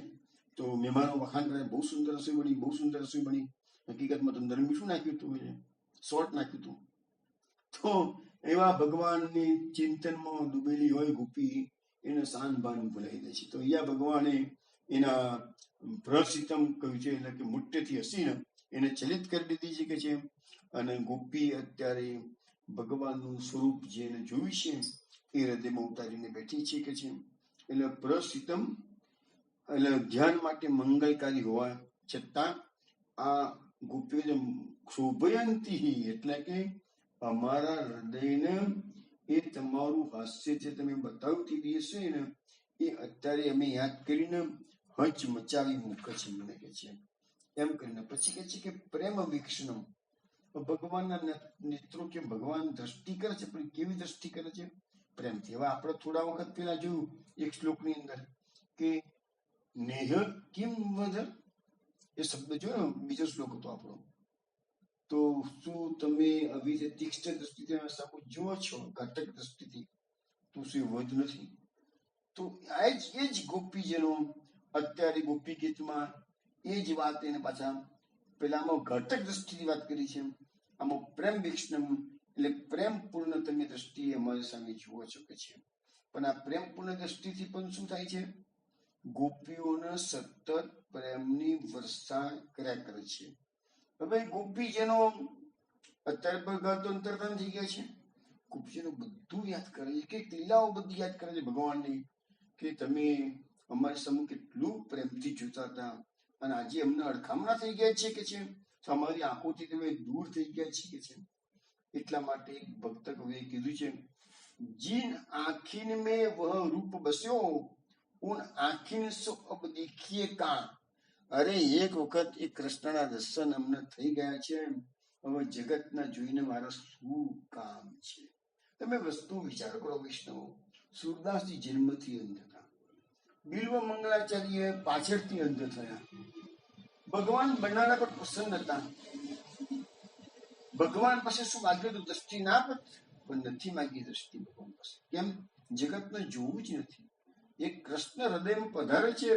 તો મહેમાનો વખાણ કરે, બહુ સુંદર રસોઈ બની, બહુ સુંદર રસોઈ બની. હકીકતમાં તો અંદર મીઠું નાખ્યું હતું, સોલ્ટ નાખ્યું હતું. તો એવા ભગવાનની ચિંતનમાં ડૂબેલી હોય ગોપી, એને શાન ભાન ભૂલાઈ દે છે. તો અહીંયા ભગવાને એના ભ્રસિતમ કહ્યું છે, એટલે કે મુટ્ટેથી હસીને એને ચલિત કરી દીધી છે કે છે. અને ગોપી અત્યારે ભગવાનનું સ્વરૂપ જે એને જોયું છે એ હૃદયમાં ઉતારીને બેઠી છે કે છે. એટલે પ્રસિતમ એટલે ધ્યાન માટે મંગલકારી હોવા છતાં આ ગોપીઓ શોભયંતી, એટલે કે અમારા હૃદયને એ તમારું હાસ્ય જે તમે બતાવતી દિવસે ને એ અત્યારે અમે યાદ કરીને હચ મચાવી મૂકે છે મને કે છે. એમ કરીને પછી કે છે કે પ્રેમ વીક્ષણમ, ભગવાનના નેત્રો કે ભગવાન દ્રષ્ટિ કરે છે, પણ કેવી દ્રષ્ટિ કરે છે? પ્રેમથી. હવે આપણે થોડા વખત પહેલા જોયું એક શ્લોકની અંદર કે નેહ કિમ વધ, એ શબ્દ જોયો, બીજો શ્લોક હતો આપણો. તો શું તમે આવી રીતે તીક્ષ્ણ દ્રષ્ટિથી સામુ જુઓ છો, ઘાતક દ્રષ્ટિથી, તો શું વધ નથી? તો એ જ ગોપીજનો અત્યારે ગોપી ગીતમાં એ જ વાત એને પાછા પેલામાં ઘાતક દ્રષ્ટિની વાત કરી છે, આમાં પ્રેમ વીક્ષણમ એટલે પ્રેમપૂર્ણ તમે દ્રષ્ટિએ અમારી સામે જુઓ છો કે છે. પણ આ પ્રેમપૂર્ણ દ્રષ્ટિથી પણ શું થાય છે? ગોપીઓને સતત પ્રેમની વર્ષા કર્યા કરે છે. હવે ગોપીજનો અત્યારે ભગવાન અંતર્ધાન થઈ ગયા છે, ગોપીજનો બધું યાદ કરે છે, કે લીલાઓ બધી યાદ કરે છે ભગવાનની, કે તમે અમારી સામે કેટલું પ્રેમથી જોતા હતા અને આજે અમને અડખામણા થઈ ગયા છે કે છે, અમારી આંખોથી તમે દૂર થઈ ગયા છે કે છે. એટલા માટે એક ભક્ત કવિએ કીધું છે, જીન આખીન મેં વહ રૂપ બસ્યો, ઉન આખીન સો અબ દેખીએ કા. અરે એક વખત એ કૃષ્ણના દર્શન અમને થઈ ગયા છે, હવે જગતના જોઈને મારા શું કામ છે? તમે વસ્તુ વિચાર કરો વૈષ્ણવો. સુરદાસજી જન્મથી અંધ હતા, બિલ્વ મંગલાચાર્ય પાછળથી અંધ થયા. ભગવાન બનાના પર પ્રસન્ન હતા. ભગવાન પાસે શું માગ્યું હતું? દ્રષ્ટિ ના આપત, પણ નથી માગી દ્રષ્ટિ ભગવાન પાસે. કેમ? જગતને જોવું જ નથી. એક કૃષ્ણ હૃદયમાં પધારે છે,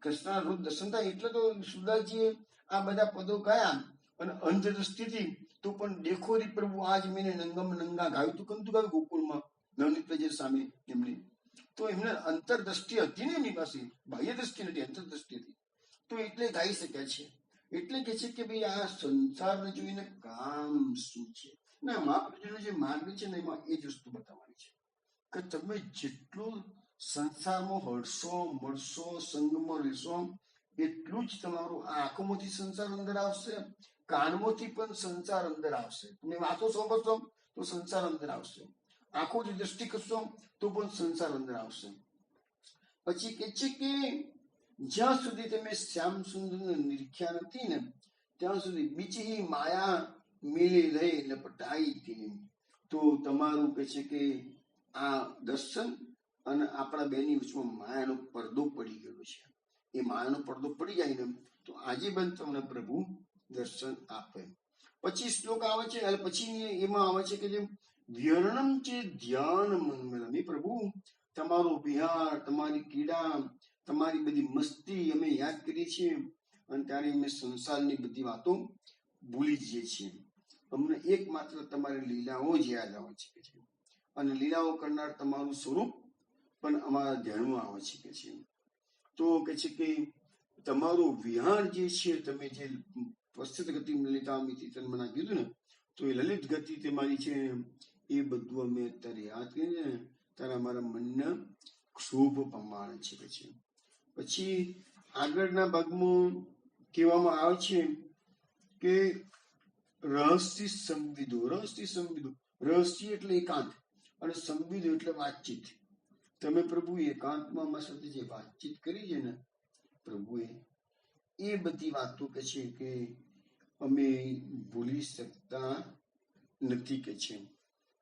કૃષ્ણના રૂપ દર્શન થાય એટલે તો સુરદાસજીએ આ બધા પદો ગાયા. અને અંધ દ્રષ્ટિથી તો પણ દેખો રી પ્રભુ આજ મેને નંગમ નંગા ગાયું તું, કંતું ગાયું ગોકુળમાં નવનીત પ્રજે સામે એમની. તો એમને અંતરદ્રષ્ટિ હતી ને એમની પાસે, બાહ્ય દ્રષ્ટિ નથી, અંતરદ્રષ્ટિ હતી. તો એટલે ગાઈ શક્યા છે. એટલે કે છે કે ભાઈ આ સંસારને જોઈને કામ શું છે. ના, મહાપ્રભુનો જે માર્ગ છે ને એમાં એ જ વસ્તુ બતાવવાની છે કે તમે જેટલું સંસારમાં હળશો, મળશો, સંગમાં રહેશો, એટલું જ તમારું આંખોમાંથી સંસાર અંદર આવશે, કાનમાંથી પણ સંસાર અંદર આવશે. તમે વાતો સાંભળશો તો સંસાર અંદર આવશે, આંખોથી દ્રષ્ટિ કરશો તો પણ સંસાર અંદર આવશે. પછી કે છે કે જ્યાં સુધી તમે શ્યામ સુંદર નિરીખ્યા નથી ને ત્યાં સુધી બીજી માયા મિલી રહી લપટાઈ હતી. તો તમારું કે છે કે આ દર્શન અને આપણા બેની વચમાં માયાનો પડદો પડી ગયો છે. એ માયાનો પડદો પડી જાય ને તો આજે બંધ તમને પ્રભુ દર્શન આપે. પછી શ્લોક આવે છે, પછી એમાં આવે છે કે જે વિહરણમ છે ધ્યાન મંગલમ, એ પ્રભુ તમારો વિહાર, તમારી ક્રીડા, તમારી બધી મસ્તી અમે યાદ કરીએ છીએ અને ત્યારે અમે સંસારની બધી વાતો ભૂલી જઈએ છીએ. અમને એકમાત્ર તમારી લીલાઓ જ યાદ આવે છે અને લીલાઓ કરનાર તમારું સ્વરૂપ પણ અમારા ધ્યાનમાં આવે છે કે છે. તો કે છે કે તમારો વિહાર જે છે, તમે જે પ્રસ્થિત ગતિ લલિતામિતિ તન્મના કીધું ને, તો એ લલિત ગતિ તમારી છે એ બધું અમે અત્યારે યાદ કરીને ત્યારે અમારા મનને ક્ષોભ પ્રમાણે છે કે છે. પછી આગળના ભાગમાં કહેવામાં આવે છે કે રહસ્ય સંવિદો, રહસ્ય સંવિદો, રહસ્ય એટલે એકાંત અને સંવિદો એટલે વાતચીત. તમે પ્રભુ એકાંતમાં અમારા સાથે જે વાતચીત કરી છે ને પ્રભુએ, એ બધી વાતો કે છે કે અમે ભૂલી શકતા નથી કે છે.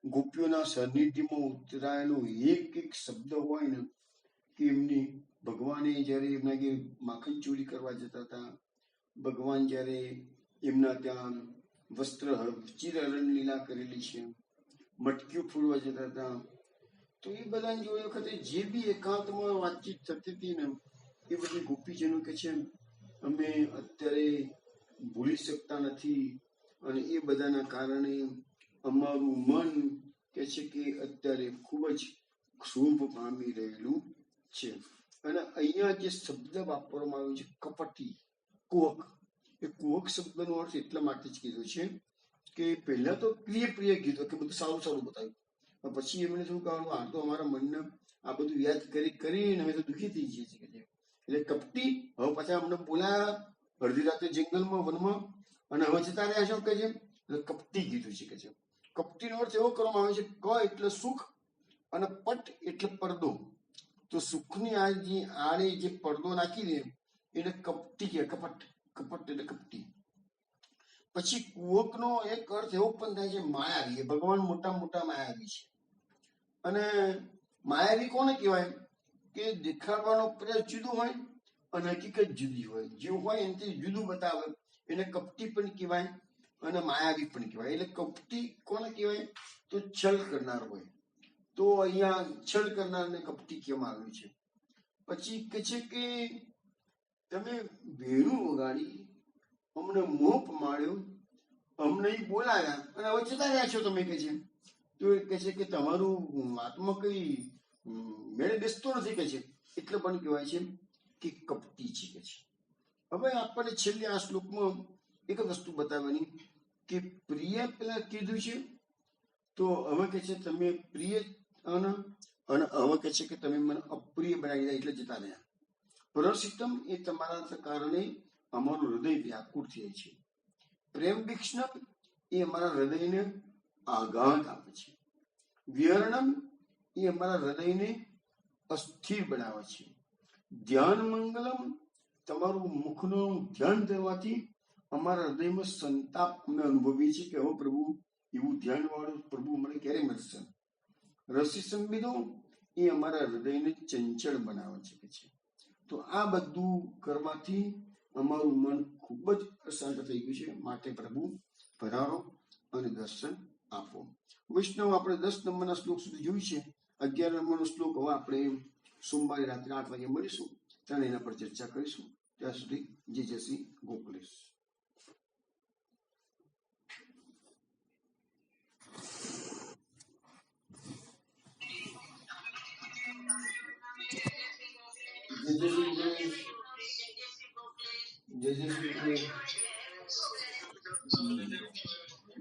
ગોપીઓના સાનિધ્યમાં ઉતરાયેલો એક એક શબ્દ હોય ને કે એમની ભગવાને જયારે એમના કે માખણ ચોરી કરવા જતા હતા, ભગવાન જયારે એમના ત્યાં વસ્ત્ર ચિરહરણ લીલા કરેલી છે, મટકીઓ ફોડવા જતા હતા, તો એ બધા જોઈ વખતે જે બી એકાંતમાં વાતચીત થતી હતી ને એ બધી ગોપીજનો કે છે અમે અત્યારે ભૂલી શકતા નથી, અને એ બધાના કારણે અમારું મન કે છે કે અત્યારે ખૂબ જ ક્ષોભ પામી રહેલું છે. અને અહીંયા જે શબ્દ વાપરવામાં આવ્યો છે કપટી, કુહક, એ કુહક શબ્દનો અર્થ એટલા માટે જ કીધો છે કે પહેલા તો પ્રિય કીધું કે બધું સારું સારું બતાવ્યું, પછી એમણે શું કહ્યું, આ તો અમારા મનને આ બધું યાદ કરીને અમે તો દુઃખી થઈ જઈએ છીએ. એટલે કપટી, હવે પાછા અમને બોલાયા અડધી રાતે જંગલમાં, વનમાં, અને હવે જતા રહ્યા છો કે છે, એટલે કપટી કીધું છે કે છે. કપટીનો અર્થ એવો કરવામાં આવે છે, ક એટલે સુખ અને પટ એટલે પડદો. તો સુખની આડે જે પડદો નાખી દે એટલે કપટી કે કપટ, કપટ એટલે કપટી. પછી કુહકનો એક અર્થ એવો પણ થાય છે માયાવી. ભગવાન મોટા મોટા માયાવી છે. અને માયાવી કોને કહેવાય કે દેખાડવાનો પ્રયાસ જુદો હોય અને હકીકત જુદી હોય. જે હોય એનાથી જુદું બતાવે એને કપટી પણ કહેવાય અને માયાવી પણ કહેવાય. એટલે કપટી કોને કહેવાય તો છલ કરનાર હોય. તો અહીંયા છલ કરનારને કપટી કહેવામાં આવ્યું છે. પછી કે છે કે તમે વેણું વગાડી અમને મોહ માળ્યો, અમને બોલાયા અને હવે જતા રહ્યા છો તમે કે છે. તો એ કહે છે કે તમારું આત્મા કઈ મેળે બેસતો નથી કે છે, એટલે પણ કહેવાય છે કે કપટી છે કે છે. હવે આપણને છેલ્લે આ શ્લોકમાં એક વસ્તુ બતાવવાની કે પ્રિય પેલા કીધું છે, તો હવે કે છે તમે પ્રિય, અને હવે કે છે કે તમે મને અપ્રિય બનાવી દીધા એટલે જતા રહ્યા. પરસિતમ એ તમારા કારણે અમારું હૃદય વ્યાકુળ થાય છે. પ્રેમ ભીક્ષણમ એ અમારા હૃદયને આઘાત આપે છે. વિહરણમ એ અમારા હૃદયને અસ્થિર બનાવે છે. ધ્યાન મંગલમ તમારું મુખનું ધ્યાન કરવાથી અમારા હૃદયમાં સંતાપ અમે અનુભવીએ છીએ કે હવે પ્રભુ એવું ધ્યાન વાળું પ્રભુ મને ક્યારે મળશે. રસી સંબિધો એ અમારા હૃદયને ચંચળ બનાવે છે. તો આ બધું કરવાથી અમારું મન ખૂબ જ અશાંત થઈ ગયું છે. માટે પ્રભુ પધારો અને દર્શન આપો. વૈષ્ણવ આપણે 10 નંબરના શ્લોક સુધી જોયું છે. 11 નંબરનો શ્લોક હવે આપણે સોમવારે રાત્રે 8 વાગે મળીશું, ત્યારે એના પર ચર્ચા કરીશું. ત્યાં સુધી જય શ્રી ગોકુલેશ. જય શ્રી ગોકુલેશ. જય શ્રી ગોકુલેશ.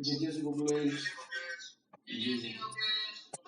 જય શ્રી ગોકુલેશ. જય